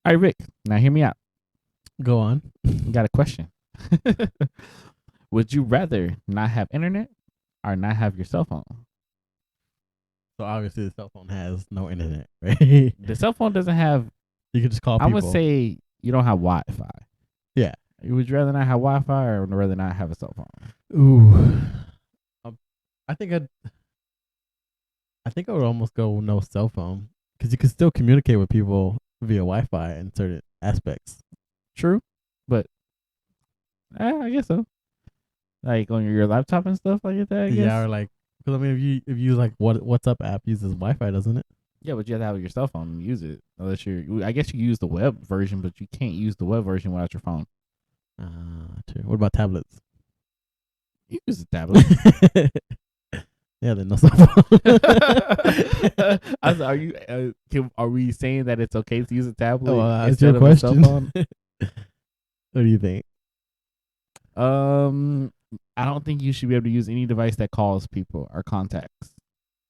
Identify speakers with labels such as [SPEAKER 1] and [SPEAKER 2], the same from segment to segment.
[SPEAKER 1] All right, Rick. Now hear me out.
[SPEAKER 2] Go on.
[SPEAKER 1] Got a question. Would you rather not have internet or not have your cell phone?
[SPEAKER 2] So obviously the cell phone has no internet, right?
[SPEAKER 1] The cell phone doesn't have.
[SPEAKER 2] You can just call
[SPEAKER 1] I
[SPEAKER 2] people.
[SPEAKER 1] would say you don't have Wi-Fi.
[SPEAKER 2] Yeah.
[SPEAKER 1] Would you rather not have Wi-Fi or rather not have a cell phone?
[SPEAKER 2] Ooh. I think I would almost go with no cell phone because you can still communicate with people via Wi-Fi in certain aspects.
[SPEAKER 1] True, but I guess so. Like on your laptop and stuff like that. I guess.
[SPEAKER 2] Yeah, or like, because I mean, if you like WhatsApp app uses Wi-Fi, doesn't it?
[SPEAKER 1] Yeah, but you have to have your cell phone and use it. Unless I guess you use the web version, but you can't use the web version without your phone.
[SPEAKER 2] True. What about tablets?
[SPEAKER 1] You use the tablet.
[SPEAKER 2] Yeah, then no cell phone.
[SPEAKER 1] Are we saying that it's okay to use a tablet?
[SPEAKER 2] That's
[SPEAKER 1] instead
[SPEAKER 2] your
[SPEAKER 1] of a cell
[SPEAKER 2] question.
[SPEAKER 1] phone?
[SPEAKER 2] What do you think?
[SPEAKER 1] I don't think you should be able to use any device that calls people or contacts.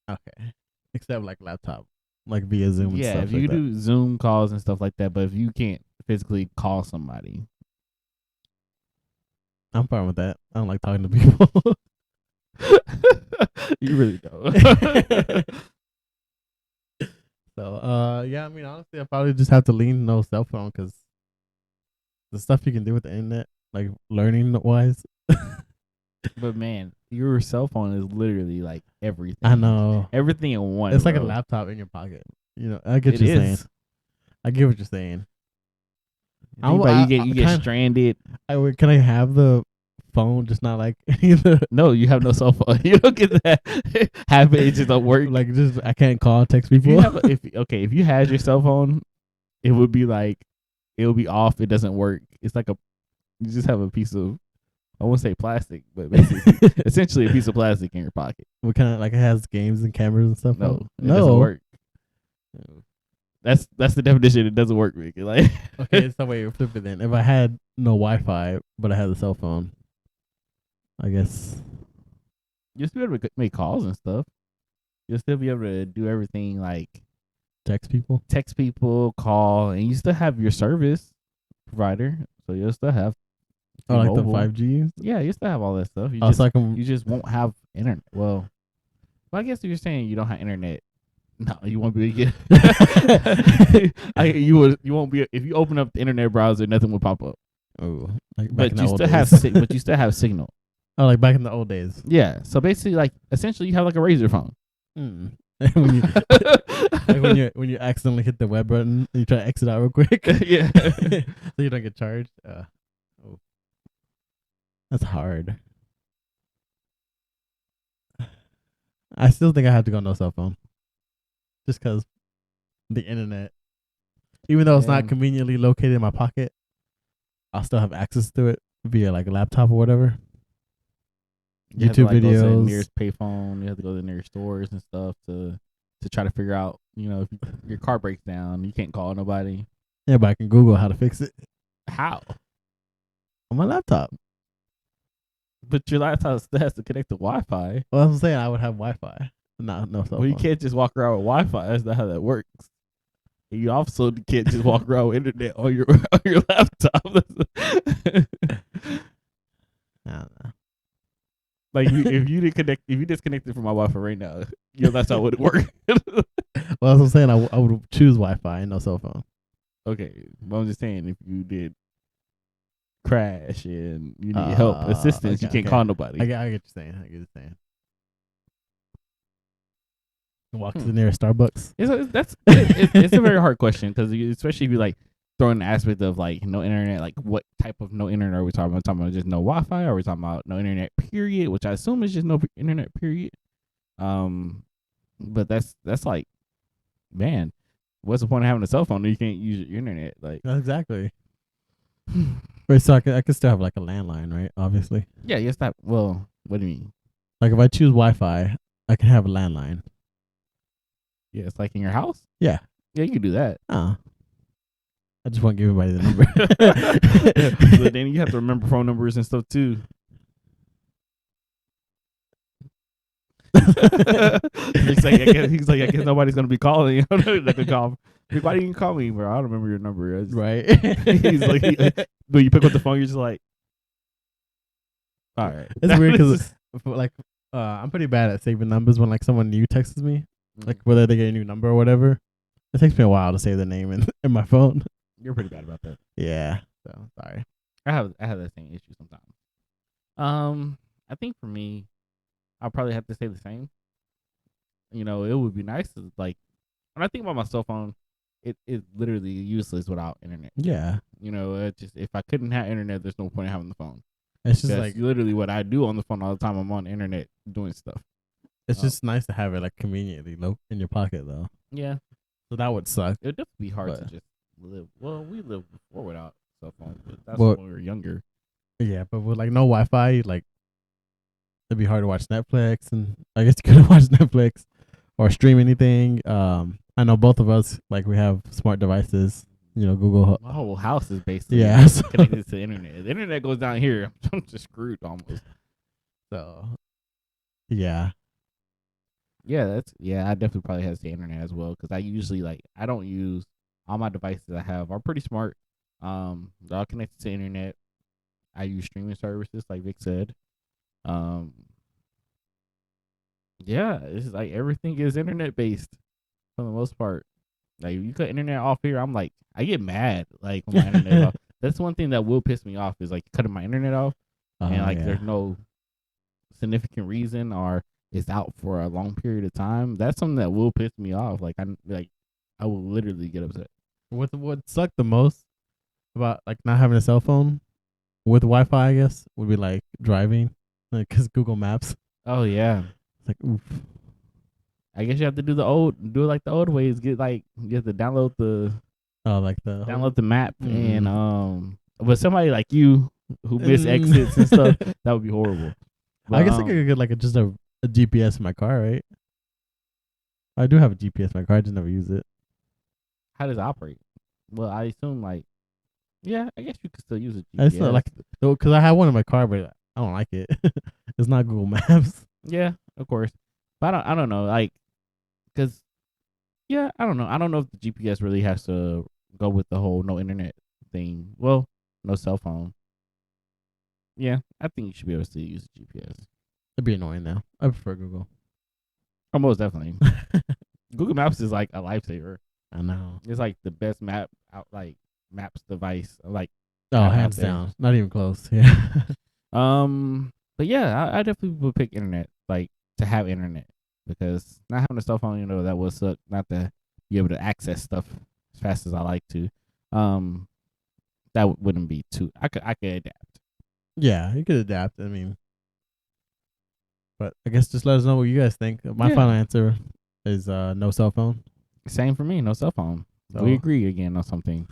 [SPEAKER 2] Okay, except like laptop, like via Zoom. And
[SPEAKER 1] Yeah,
[SPEAKER 2] stuff
[SPEAKER 1] if you
[SPEAKER 2] like
[SPEAKER 1] do Zoom calls and stuff like that, but if you can't physically call somebody,
[SPEAKER 2] I'm fine with that. I don't like talking to people.
[SPEAKER 1] you really don't.
[SPEAKER 2] So, yeah, I mean, honestly, I probably just have to lean no cell phone because the stuff you can do with the internet, like learning wise.
[SPEAKER 1] But man, your cell phone is literally like everything.
[SPEAKER 2] I know.
[SPEAKER 1] Everything in one.
[SPEAKER 2] It's like a
[SPEAKER 1] bro.
[SPEAKER 2] laptop in your pocket. You know, I get
[SPEAKER 1] It
[SPEAKER 2] what you're
[SPEAKER 1] is.
[SPEAKER 2] saying. I get what you're saying.
[SPEAKER 1] You get stranded.
[SPEAKER 2] Can I have the phone, just not like either?
[SPEAKER 1] No, you have no cell phone. You don't get that. Have it just don't work.
[SPEAKER 2] Like, just I can't call, text
[SPEAKER 1] If
[SPEAKER 2] people.
[SPEAKER 1] you have, if you had your cell phone, it would be like it will be off. It doesn't work. It's like you just have a piece of, I won't say plastic, but basically essentially a piece of plastic in your pocket.
[SPEAKER 2] What kind of, like, it has games and cameras and stuff?
[SPEAKER 1] No, it doesn't work. That's the definition. It doesn't work, Rick. Like,
[SPEAKER 2] okay, so wait, flip it then. If I had no Wi-Fi but I had the cell phone, I guess
[SPEAKER 1] you'll still be able to make calls and stuff. You'll still be able to do everything like
[SPEAKER 2] text people,
[SPEAKER 1] call, and you still have your service provider. So you'll still have
[SPEAKER 2] like the
[SPEAKER 1] T-Mobile.
[SPEAKER 2] 5G.
[SPEAKER 1] Yeah, you still have all that stuff. You just won't have internet. Well, I guess if you're saying you don't have internet, no, you won't be able to get. You won't be if you open up the internet browser, nothing will pop up.
[SPEAKER 2] Oh, like
[SPEAKER 1] but you still have signal.
[SPEAKER 2] Oh, like back in the old days.
[SPEAKER 1] Yeah. So basically, like essentially, you have like a razor phone.
[SPEAKER 2] when you accidentally hit the web button, and you try to exit out real quick.
[SPEAKER 1] Yeah.
[SPEAKER 2] So you don't get charged. That's hard. I still think I have to go no cell phone. Just because the internet, even though it's not conveniently located in my pocket, I'll still have access to it via like a laptop or whatever.
[SPEAKER 1] You
[SPEAKER 2] YouTube
[SPEAKER 1] have to,
[SPEAKER 2] videos.
[SPEAKER 1] go to the nearest payphone. You have to go to the nearest stores and stuff to try to figure out, if your car breaks down, you can't call nobody.
[SPEAKER 2] Yeah, but I can Google how to fix it.
[SPEAKER 1] How?
[SPEAKER 2] On my laptop.
[SPEAKER 1] But your laptop still has to connect to Wi-Fi.
[SPEAKER 2] Well, I'm saying I would have Wi-Fi. No cell phone.
[SPEAKER 1] Well, you can't just walk around with Wi-Fi. That's not how that works. And you also can't just walk around with internet on your laptop.
[SPEAKER 2] I don't know.
[SPEAKER 1] Like if you disconnected from my Wi-Fi right now, your laptop wouldn't work.
[SPEAKER 2] Well, as I'm saying, I would choose Wi-Fi and no cell phone.
[SPEAKER 1] Okay, but I'm just saying if you did crash and you need help, assistance, you can't call nobody.
[SPEAKER 2] I get what you're saying. Walk to the nearest Starbucks.
[SPEAKER 1] It's a very hard question because especially if you like throw in the aspect of like no internet, like what type of no internet are we talking about? Are we talking about just no Wi-Fi? Or are we talking about no internet period? Which I assume is just no internet period. But that's like, man, what's the point of having a cell phone if you can't use your internet? Like,
[SPEAKER 2] exactly. Wait, so I could still have like a landline, right? Obviously.
[SPEAKER 1] Yeah, yes. Well, what do you mean?
[SPEAKER 2] Like if I choose Wi-Fi, I can have a landline.
[SPEAKER 1] Yeah, it's like in your house.
[SPEAKER 2] Yeah.
[SPEAKER 1] Yeah, you can do that.
[SPEAKER 2] Oh. I just want to give everybody the number.
[SPEAKER 1] But then you have to remember phone numbers and stuff too. He's like, I guess nobody's gonna be calling. They can call Like, why didn't you call me, bro? I don't remember your number.
[SPEAKER 2] Right.
[SPEAKER 1] He's like, but you pick up the phone, you're just like, all right.
[SPEAKER 2] It's weird because like I'm pretty bad at saving numbers when like someone new texts me, like whether they get a new number or whatever. It takes me a while to save the name in my phone.
[SPEAKER 1] You're pretty bad about that.
[SPEAKER 2] Yeah. So sorry.
[SPEAKER 1] I have that same issue sometimes. I think for me, I'll probably have to say the same. You know, it would be nice to like when I think about my cell phone, it's literally useless without internet.
[SPEAKER 2] Yeah.
[SPEAKER 1] You know, it's just if I couldn't have internet, there's no point in having the phone.
[SPEAKER 2] It's just
[SPEAKER 1] That's
[SPEAKER 2] like
[SPEAKER 1] literally what I do on the phone all the time. I'm on the internet doing stuff.
[SPEAKER 2] It's just nice to have it like conveniently low in your pocket though.
[SPEAKER 1] Yeah.
[SPEAKER 2] So that would suck.
[SPEAKER 1] It would definitely be hard to just live. Well, we lived before without cell phones, but that's when we were younger.
[SPEAKER 2] Yeah, but with like no Wi-Fi, like it'd be hard to watch Netflix, and I guess you couldn't watch Netflix or stream anything. I know both of us like we have smart devices. You know, Google.
[SPEAKER 1] My whole house is basically connected to the internet. If the internet goes down here, I'm just screwed almost.
[SPEAKER 2] So, yeah.
[SPEAKER 1] Yeah, I definitely probably have the internet as well because I usually I don't use all my devices I have are pretty smart. They're all connected to the internet. I use streaming services like Vic said. Yeah, it's like everything is internet based for the most part. Like if you cut internet off here, I'm like I get mad like when my internet off. That's one thing that will piss me off is like cutting my internet off and like there's no significant reason or it's out for a long period of time. That's something that will piss me off. Like I will literally get upset.
[SPEAKER 2] What sucked the most about like not having a cell phone with Wi-Fi, I guess, would be like driving, like because Google Maps.
[SPEAKER 1] Oh yeah,
[SPEAKER 2] it's like oof.
[SPEAKER 1] I guess you have to do it like the old ways. You have to download the map and but somebody like you who miss exits and stuff, that would be horrible. But,
[SPEAKER 2] I guess I could get like just a GPS in my car, right? I do have a GPS in my car. I just never use it.
[SPEAKER 1] How does it operate? Well, I assume I guess you could still use a GPS.
[SPEAKER 2] I still like because I have one in my car, but I don't like it. It's not Google Maps.
[SPEAKER 1] Yeah, of course, but I don't know, like, cause I don't know. I don't know if the GPS really has to go with the whole no internet thing. Well, no cell phone. Yeah, I think you should be able to use a GPS.
[SPEAKER 2] It'd be annoying though. I prefer Google.
[SPEAKER 1] Oh, most definitely. Google Maps is like a lifesaver.
[SPEAKER 2] I know.
[SPEAKER 1] It's like the best maps device. Like
[SPEAKER 2] hands down. Not even close. Yeah.
[SPEAKER 1] But yeah, I definitely would pick internet, like to have internet because not having a cell phone, you know, that would suck. Not to be able to access stuff as fast as I like to. That wouldn't be too. I could adapt.
[SPEAKER 2] Yeah, you could adapt. I mean, but I guess just let us know what you guys think. My final answer is no cell phone.
[SPEAKER 1] Same for me, no cell phone. So, we agree again on something.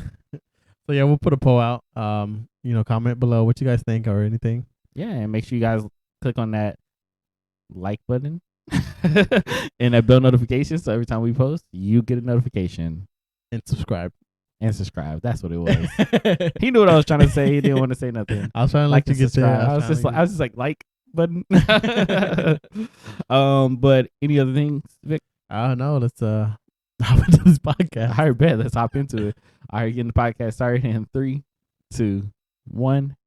[SPEAKER 2] So yeah, we'll put a poll out. Comment below what you guys think or anything.
[SPEAKER 1] Yeah, and make sure you guys click on that like button and that bell notification. So every time we post, you get a notification.
[SPEAKER 2] And subscribe.
[SPEAKER 1] That's what it was. He knew what I was trying to say. He didn't want to say nothing.
[SPEAKER 2] I was trying to like to get there.
[SPEAKER 1] I was just like button. But any other things, Vic?
[SPEAKER 2] I don't know. Let's hop into this podcast.
[SPEAKER 1] I bet. Let's hop into it. All right, getting the podcast started in 3, 2, 1.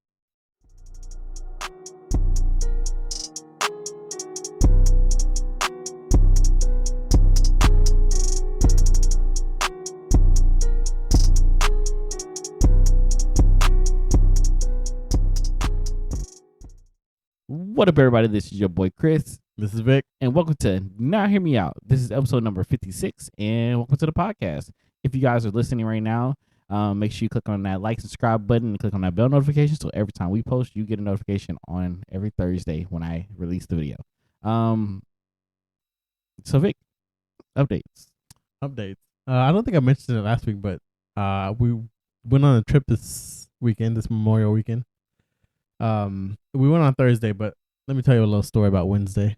[SPEAKER 1] What up, everybody? This is your boy Chris.
[SPEAKER 2] This is Vic.
[SPEAKER 1] And welcome to Now Hear Me Out. This is episode number 56, and welcome to the podcast. If you guys are listening right now, make sure you click on that like, subscribe button, and click on that bell notification, so every time we post, you get a notification on every Thursday when I release the video. So Vic, updates.
[SPEAKER 2] I don't think I mentioned it last week, but we went on a trip this Memorial weekend. We went on Thursday, but let me tell you a little story about Wednesday.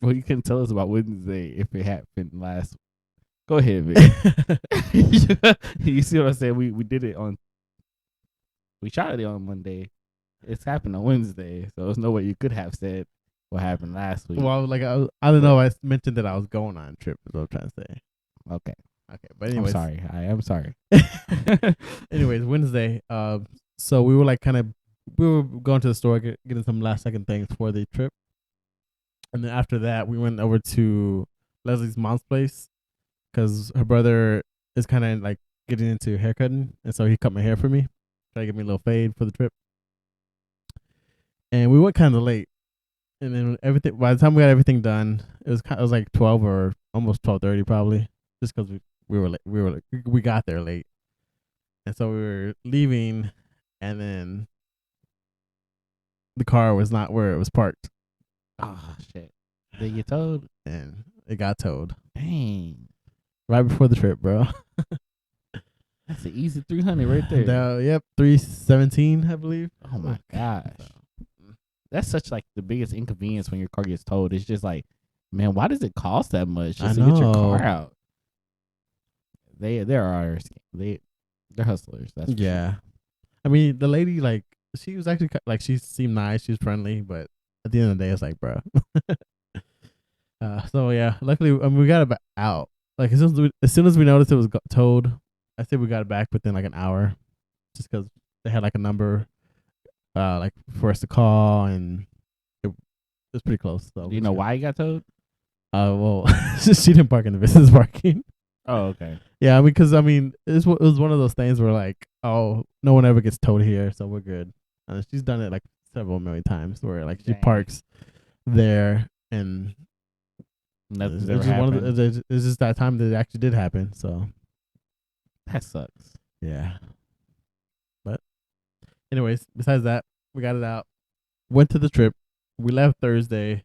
[SPEAKER 1] Well, you can tell us about Wednesday if it happened last. Go ahead, Vic. You see what I said? We did it we shot it on Monday. It's happened on Wednesday, so there's no way you could have said what happened last week.
[SPEAKER 2] Well, like I don't know. I mentioned that I was going on a trip. Is what I'm trying to say.
[SPEAKER 1] Okay.
[SPEAKER 2] Okay, but anyways,
[SPEAKER 1] I'm sorry. I am sorry.
[SPEAKER 2] Anyways, Wednesday. So we were like we were going to the store getting some last second things for the trip, and then after that we went over to Leslie's mom's place because her brother is kind of like getting into haircutting, and so he cut my hair for me, try to give me a little fade for the trip. And we went kind of late, and then everything. By the time we got everything done, it was like 12 or almost 12:30 probably, just because we were late. We got there late, and so we were leaving, and then the car was not where it was parked.
[SPEAKER 1] Oh shit! Did you get towed?
[SPEAKER 2] And it got towed.
[SPEAKER 1] Dang!
[SPEAKER 2] Right before the trip, bro.
[SPEAKER 1] That's an easy 300 right there.
[SPEAKER 2] Yep, 317, I believe.
[SPEAKER 1] Oh my gosh. That's such like the biggest inconvenience when your car gets towed. It's just like, man, why does it cost that much just to get your car out? They're hustlers. That's
[SPEAKER 2] yeah. Sure. I mean, the lady, like, she was actually like, she seemed nice, she was friendly, but at the end of the day, it's like, bro. So yeah, luckily, we got it out. Like as soon as we noticed it was towed, I think we got it back within like an hour, just because they had like a number, like for us to call, and it was pretty close. So
[SPEAKER 1] do you know why you got towed?
[SPEAKER 2] Well, she didn't park in the business parking.
[SPEAKER 1] Oh, okay.
[SPEAKER 2] Yeah, because it was one of those things where like, oh, no one ever gets towed here, so we're good. And she's done it like several million times, where like she parks there, and
[SPEAKER 1] nothing's ever happened.
[SPEAKER 2] It's just that time that it actually did happen. So
[SPEAKER 1] that sucks.
[SPEAKER 2] Yeah. But anyways, besides that, we got it out. Went to the trip. We left Thursday.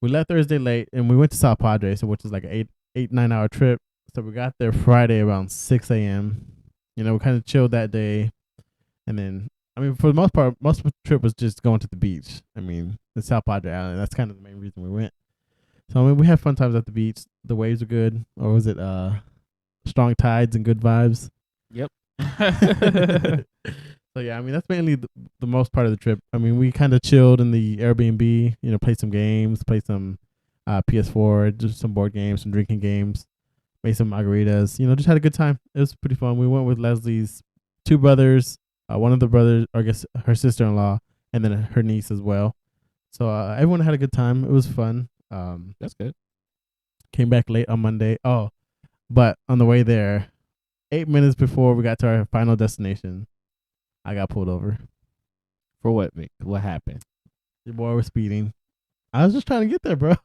[SPEAKER 2] Late, and we went to South Padre, so which is like an 9 hour trip. So we got there Friday around 6 a.m. You know, we kind of chilled that day, and then I mean, for the most part, most of the trip was just going to the beach. I mean, the South Padre Island. That's kind of the main reason we went. So I mean, we had fun times at the beach. The waves are good, or was it strong tides and good vibes?
[SPEAKER 1] Yep.
[SPEAKER 2] So yeah, I mean that's mainly the most part of the trip. I mean, we kind of chilled in the Airbnb. You know, played some games, played some PS4, just some board games, some drinking games, made some margaritas. You know, just had a good time. It was pretty fun. We went with Leslie's two brothers, one of the brothers, or I guess her sister-in-law, and then her niece as well. So everyone had a good time. It was fun.
[SPEAKER 1] That's good.
[SPEAKER 2] Came back late on Monday. Oh, but on the way there, 8 minutes before we got to our final destination, I got pulled over.
[SPEAKER 1] For what, Vic? What happened?
[SPEAKER 2] The boy was speeding. I was just trying to get there, bro.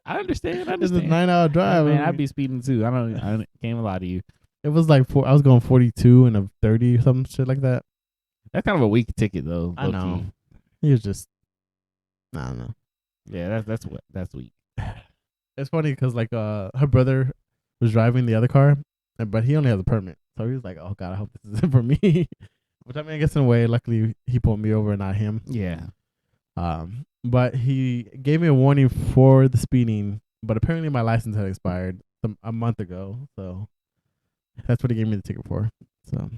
[SPEAKER 1] I understand.
[SPEAKER 2] It's a 9 hour drive.
[SPEAKER 1] Man, I'd be speeding too. I can't lie to you.
[SPEAKER 2] It was like I was going 42 and a 30 or some shit like that.
[SPEAKER 1] That's kind of a weak ticket though.
[SPEAKER 2] I know. He was just, I don't know.
[SPEAKER 1] Yeah, that's weak.
[SPEAKER 2] It's funny because like her brother was driving the other car, but he only has a permit, so he was like, "Oh God, I hope this isn't for me." Which I mean, I guess in a way, luckily he pulled me over and not him.
[SPEAKER 1] Yeah.
[SPEAKER 2] But he gave me a warning for the speeding, but apparently my license had expired a month ago, so that's what he gave me the ticket for. So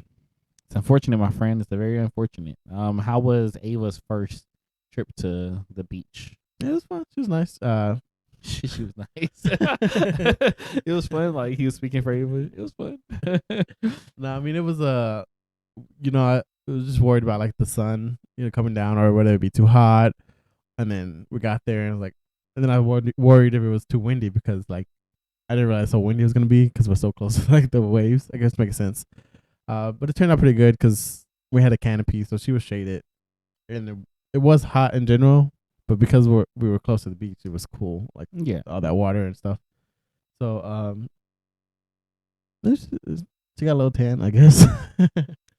[SPEAKER 1] it's unfortunate, my friend. It's very unfortunate. How was Ava's first trip to the beach?
[SPEAKER 2] Yeah, it was fun. She was nice.
[SPEAKER 1] She was nice. It was fun. Like he was speaking for Ava. It was fun.
[SPEAKER 2] No, I mean it was I was just worried about like the sun, coming down, or whether it'd be too hot. And then we got there and then I worried if it was too windy because like I didn't realize how windy it was gonna be because we're so close to like the waves. I guess makes sense. But it turned out pretty good because we had a canopy, so she was shaded, and it was hot in general. But because we were close to the beach, it was cool. Like all that water and stuff. So she got a little tan, I guess.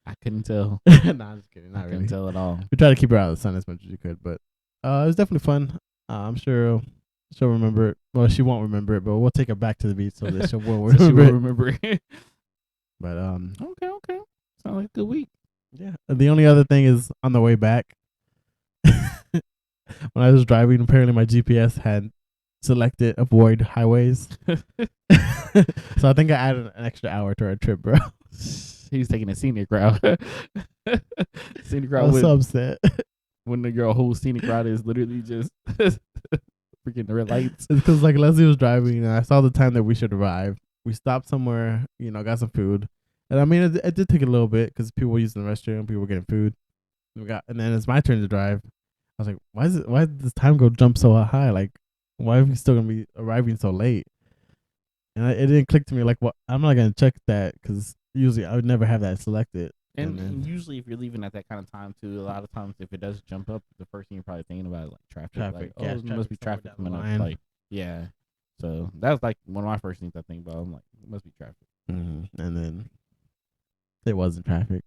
[SPEAKER 1] I couldn't tell.
[SPEAKER 2] Nah, I'm just kidding. Not
[SPEAKER 1] I
[SPEAKER 2] really.
[SPEAKER 1] couldn't tell at all.
[SPEAKER 2] We tried to keep her out of the sun as much as you could, but it was definitely fun. I'm sure she'll remember it. Well, she won't remember it, but we'll take her back to the beach so that she will
[SPEAKER 1] remember it.
[SPEAKER 2] But
[SPEAKER 1] okay. Sounds like a good week.
[SPEAKER 2] Yeah. The only other thing is on the way back. When I was driving, apparently my GPS had selected avoid highways. So I think I added an extra hour to our trip, bro.
[SPEAKER 1] He was taking a scenic route. Scenic route.
[SPEAKER 2] I was so upset.
[SPEAKER 1] When your whole scenic route is literally just freaking the red lights.
[SPEAKER 2] It's because like Leslie was driving and I saw the time that we should arrive. we stopped somewhere, got some food. And I mean, it did take a little bit because people were using the restroom, people were getting food. And then it's my turn to drive. I was like, why did this time go jump so high? Like, why are we still gonna be arriving so late? And it didn't click to me like, what? I'm not gonna check that because usually I would never have that selected.
[SPEAKER 1] And usually, if you're leaving at that kind of time too, a lot of times if it does jump up, the first thing you're probably thinking about is like traffic. Like, oh, there must be traffic coming up. Like, yeah. So that's like one of my first things I think about. I'm like, it must be traffic.
[SPEAKER 2] Mm-hmm. And then there wasn't traffic.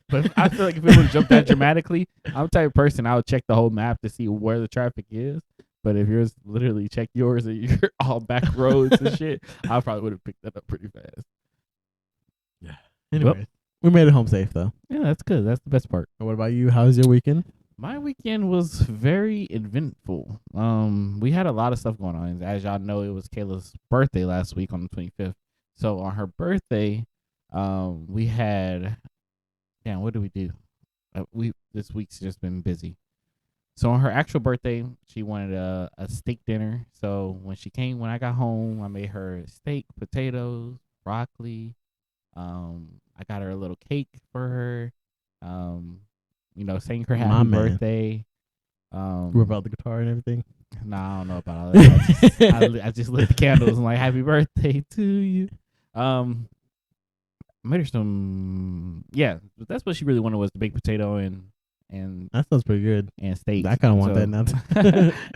[SPEAKER 1] But I feel like if it would jump that dramatically, I'm the type of person I would check the whole map to see where the traffic is. But if yours literally check yours and you're all back roads and shit, I probably would have picked that up pretty fast.
[SPEAKER 2] Yeah. Anyway, we made it home safe though.
[SPEAKER 1] Yeah, that's good. That's the best part.
[SPEAKER 2] And what about you? How was your weekend?
[SPEAKER 1] My weekend was very eventful. We had a lot of stuff going on. As y'all know, it was Kayla's birthday last week on the 25th. So on her birthday, we had. Damn, what did we do? This week's just been busy. So on her actual birthday, she wanted a steak dinner. So when I got home, I made her steak, potatoes, broccoli. I got her a little cake for her. Sang her happy birthday.
[SPEAKER 2] Rip out the guitar and everything.
[SPEAKER 1] Nah, I don't know about all that. I just lit the candles and like, happy birthday to you. Made her some. Yeah, that's what she really wanted was the baked potato and
[SPEAKER 2] that sounds pretty good.
[SPEAKER 1] And steak.
[SPEAKER 2] I kind of want that now.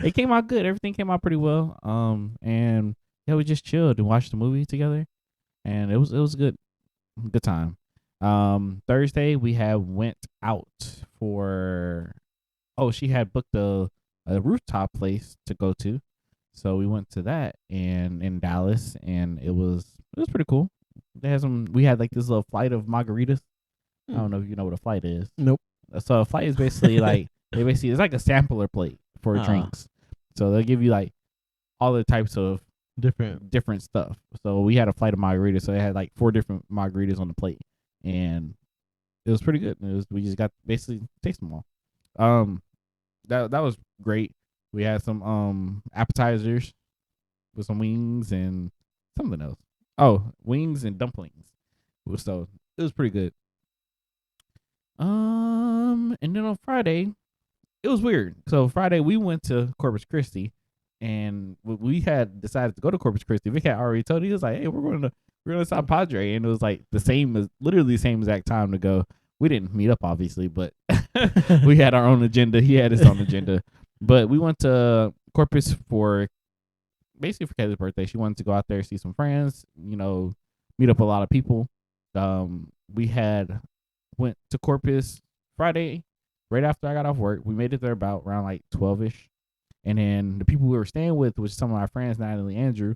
[SPEAKER 1] It came out good. Everything came out pretty well. And yeah, we just chilled and watched the movie together, and it was good time. Thursday we went out for. Oh, she had booked a rooftop place to go to, so we went to that and in Dallas, and it was pretty cool. We had like this little flight of margaritas. I don't know if you know what a flight is.
[SPEAKER 2] Nope.
[SPEAKER 1] So a flight is basically like it's like a sampler plate for drinks. So they'll give you like all the types of different stuff. So we had a flight of margaritas. So they had like 4 different margaritas on the plate, and it was pretty good. We just got basically taste them all. That was great. We had some appetizers with some wings and something else. Oh, wings and dumplings. So it was pretty good. And then on Friday, it was weird. So Friday we went to Corpus Christi, and we had decided to go to Corpus Christi. Vic had already told me, he was like, "Hey, we're going to South Padre," and it was like literally the same exact time to go. We didn't meet up obviously, but we had our own agenda. He had his own agenda, but we went to Corpus for Kayla's birthday. She wanted to go out there, see some friends, meet up a lot of people. We went to Corpus Friday right after I got off work. We made it there about around like 12ish, and then the people we were staying with was some of our friends, Natalie, Andrew,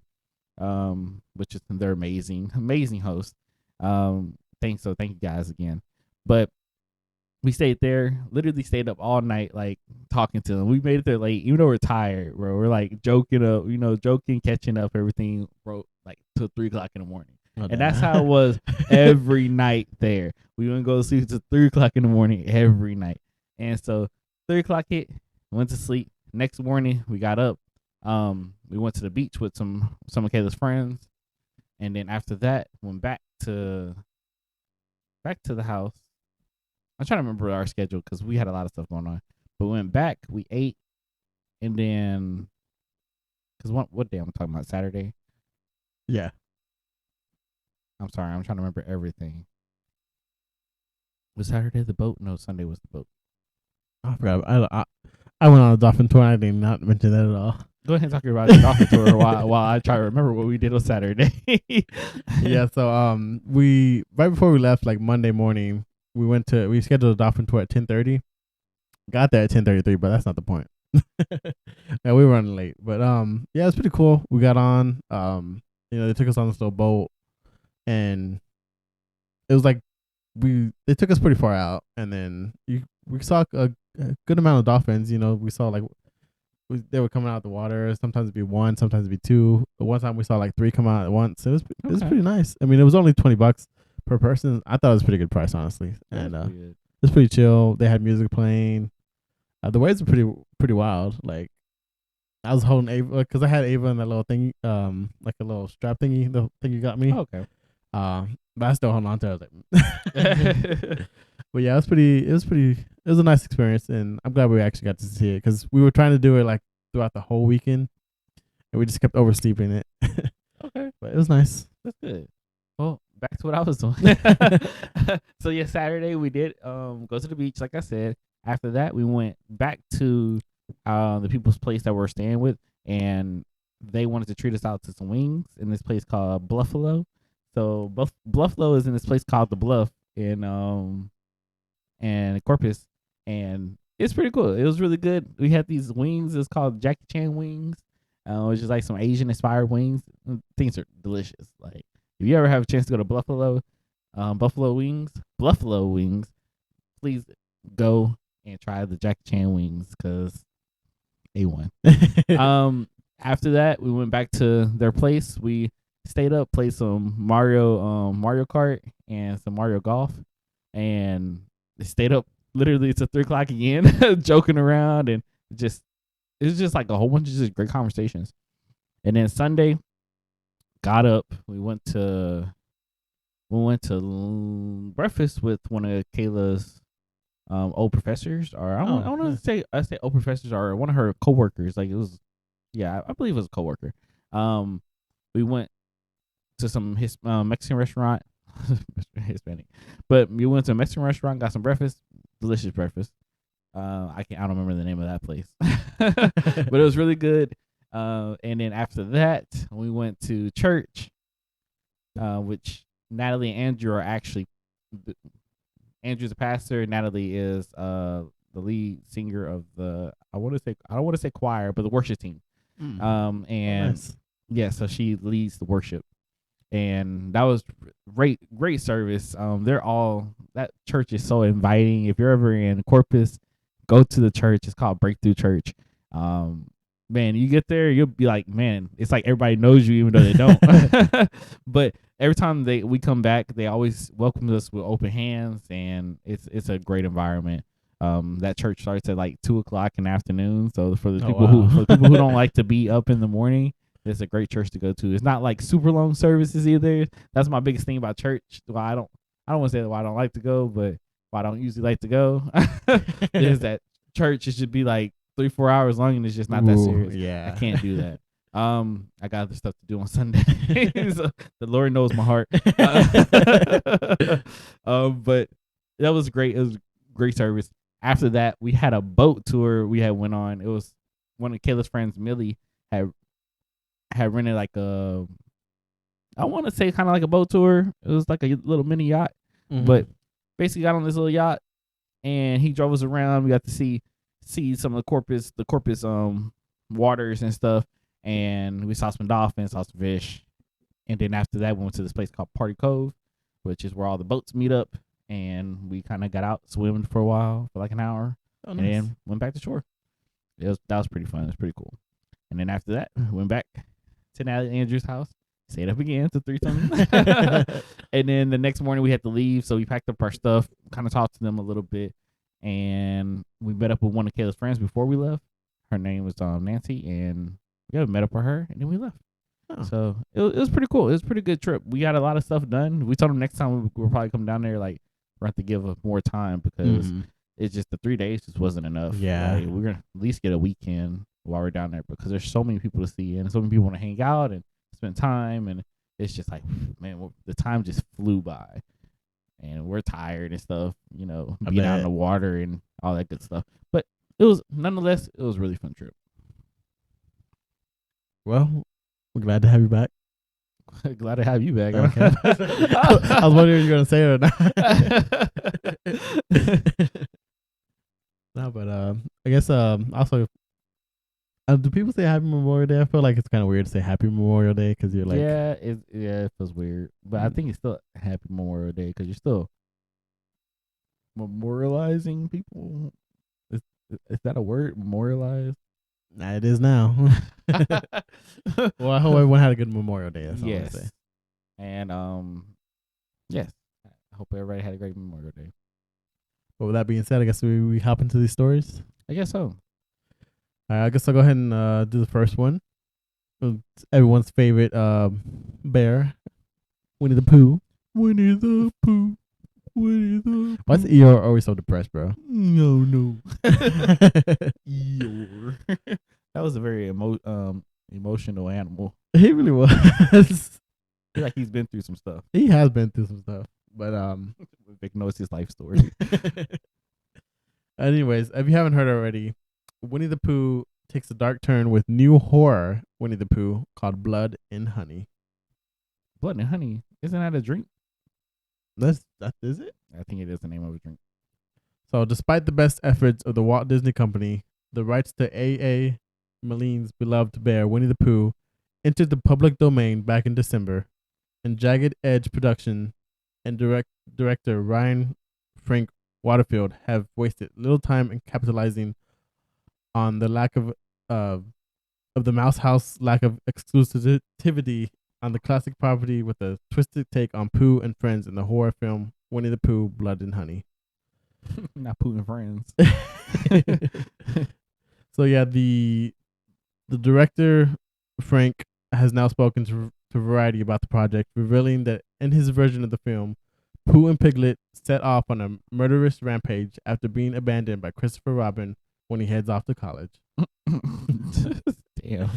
[SPEAKER 1] which is they're amazing hosts. Thank you guys again. But we stayed there, literally stayed up all night, like talking to them. We made it there late, even though we're tired, bro. We're like joking up, catching up, everything, bro, like till 3:00 in the morning. Okay. And that's how it was every night there. We wouldn't go to sleep till 3:00 in the morning every night. And so 3:00 hit, went to sleep. Next morning we got up. We went to the beach with some of Kayla's friends. And then after that, went back to the house. I'm trying to remember our schedule because we had a lot of stuff going on. But we went back, we ate, and then because what day I'm talking about? Saturday?
[SPEAKER 2] Yeah.
[SPEAKER 1] I'm sorry, I'm trying to remember everything. Was Saturday the boat? No, Sunday was the boat.
[SPEAKER 2] I forgot. I went on a dolphin tour. I did not mention that at all.
[SPEAKER 1] Go ahead and talk about the dolphin tour while I try to remember what we did on Saturday.
[SPEAKER 2] Yeah, so we right before we left, like Monday morning, we scheduled a dolphin tour at 10:30. Got there at 10:33, but that's not the point. Yeah, we were running late, but yeah, it's pretty cool. We got on. They took us on this little boat, and it was like they took us pretty far out, and then we saw a good amount of dolphins. We saw like they were coming out of the water. Sometimes it'd be 1, sometimes it'd be 2. But one time we saw like 3 come out at once. It was pretty nice. I mean, it was only $20 per person. I thought it was a pretty good price, honestly. And it was pretty chill. They had music playing. The waves were pretty wild. Like I was holding Ava because I had Ava in that little thing, like a little strap thingy, the thing you got me.
[SPEAKER 1] Oh, okay.
[SPEAKER 2] But I still holding on to it. I was like, but yeah, it was a nice experience, and I'm glad we actually got to see it because we were trying to do it like throughout the whole weekend, and we just kept oversleeping it.
[SPEAKER 1] Okay,
[SPEAKER 2] but it was nice.
[SPEAKER 1] That's good. Well, back to what I was doing. So yeah, Saturday we did go to the beach, like I said. After that, we went back to the people's place that we're staying with, and they wanted to treat us out to some wings in this place called Buffalo. So Buffalo is in this place called the Bluff in Corpus, and it's pretty cool. It was really good. We had these wings. It's called Jackie Chan wings. It's just like some Asian inspired wings. Things are delicious. Like if you ever have a chance to go to Buffalo Wings, please go and try the Jackie Chan wings because A1. After that, we went back to their place. We stayed up, played some Mario Kart and some Mario Golf, and they stayed up literally to 3 o'clock again, joking around, and just it was just like a whole bunch of just great conversations. And then Sunday, got up. We went to breakfast with one of Kayla's old professors, or I don't want to say old professors, or one of her coworkers. Like it was, yeah, I believe it was a coworker. We went to some Mexican restaurant, Hispanic, but we went to a Mexican restaurant, got some breakfast, delicious breakfast. I don't remember the name of that place, but it was really good. And then after that, we went to church, which Natalie and Andrew are actually. Andrew's a pastor. Natalie is the lead singer of the I don't want to say choir, but the worship team. And
[SPEAKER 2] nice.
[SPEAKER 1] Yeah, so she leads the worship, and that was great service. That church is so inviting. If you're ever in Corpus, go to the church. It's called Breakthrough Church. Man, you get there, you'll be like, man, it's like everybody knows you, even though they don't. But every time we come back, they always welcome us with open hands, and it's a great environment. That church starts at like 2 o'clock in the afternoon. So for the people who don't like to be up in the morning, it's a great church to go to. It's not like super long services either. That's my biggest thing about church. Well, I don't want to say why I don't like to go, but why I don't usually like to go is that church should be like 3-4 hours long, and it's just not that serious.
[SPEAKER 2] Yeah,
[SPEAKER 1] I can't do that. I got other stuff to do on Sunday. So the Lord knows my heart. But that was great. It was a great service. After that, we had a boat tour we had went on. It was one of Kayla's friends, Millie, had rented like I want to say kind of like a boat tour. It was like a little mini yacht, but basically got on this little yacht, and he drove us around. We got to see some of the Corpus waters and stuff, and we saw some dolphins, saw some fish, and then after that we went to this place called Party Cove, which is where all the boats meet up, and we kind of got out, swimmed for a while for like an hour, and then went back to shore. That was pretty fun. It was pretty cool. And then after that, went back to Natalie Andrew's house, stayed up again to 3 something, and then the next morning we had to leave, so we packed up our stuff, kind of talked to them a little bit. And we met up with one of Kayla's friends before we left. Her name was Nancy, and we met up with her, and then we left. Oh. So it was pretty cool. It was a pretty good trip. We got a lot of stuff done. We told them next time we'll probably come down there, like, we're going to have to give up more time because it's just the 3 days just wasn't enough.
[SPEAKER 2] Yeah.
[SPEAKER 1] Like, we're going to at least get a weekend while we're down there because there's so many people to see, and so many people want to hang out and spend time, and it's just like, man, the time just flew by. And we're tired and stuff, being out in the water and all that good stuff. But nonetheless, it was a really fun trip.
[SPEAKER 2] Well, we're glad to have you back.
[SPEAKER 1] Glad to have you back.
[SPEAKER 2] Okay. I was wondering if you were going to say it or not. No, but I guess also, do people say Happy Memorial Day? I feel like it's kind of weird to say Happy Memorial Day because you're like...
[SPEAKER 1] Yeah, it feels weird. But I think it's still Happy Memorial Day because you're still memorializing people. Is that a word? Memorialize?
[SPEAKER 2] Nah, it is now. Well, I hope everyone had a good Memorial Day. That's all I say.
[SPEAKER 1] And yes, I hope everybody had a great Memorial Day.
[SPEAKER 2] But with that being said, I guess we hop into these stories.
[SPEAKER 1] I guess so.
[SPEAKER 2] I guess I'll go ahead and do the first one. It's everyone's favorite bear, Winnie the Pooh.
[SPEAKER 1] Winnie the Pooh. Winnie the Pooh.
[SPEAKER 2] Why's Eeyore always so depressed, bro?
[SPEAKER 1] No. Eeyore. That was a very emotional animal.
[SPEAKER 2] He really was.
[SPEAKER 1] I feel like he's been through some stuff.
[SPEAKER 2] He has been through some stuff, but
[SPEAKER 1] Vic knows his life story.
[SPEAKER 2] Anyways, if you haven't heard already, Winnie the Pooh takes a dark turn with new horror Winnie the Pooh called Blood and Honey.
[SPEAKER 1] Blood and Honey? Isn't that a drink?
[SPEAKER 2] That is it?
[SPEAKER 1] I think it is the name of a drink.
[SPEAKER 2] So, despite the best efforts of the Walt Disney Company, the rights to A.A. Milline's beloved bear Winnie the Pooh entered the public domain back in December, and Jagged Edge Production and director Ryan Frank Waterfield have wasted little time in capitalizing on the lack of the Mouse House lack of exclusivity on the classic property with a twisted take on Pooh and friends in the horror film Winnie the Pooh, Blood and Honey.
[SPEAKER 1] Not Pooh and friends.
[SPEAKER 2] So yeah, the director Frank has now spoken to Variety about the project, revealing that in his version of the film, Pooh and Piglet set off on a murderous rampage after being abandoned by Christopher Robin when he heads off to college.
[SPEAKER 1] Damn.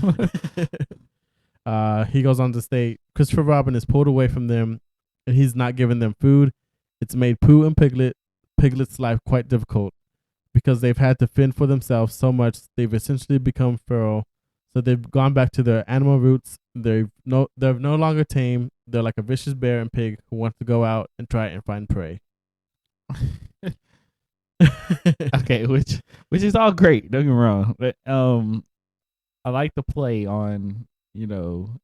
[SPEAKER 2] He goes on to state, Christopher Robin is pulled away from them and he's not giving them food. It's made Pooh and Piglet's life quite difficult because they've had to fend for themselves so much they've essentially become feral. So they've gone back to their animal roots. They're no longer tame. They're like a vicious bear and pig who wants to go out and try and find prey.
[SPEAKER 1] Okay, which is all great. Don't get me wrong, but I like the play on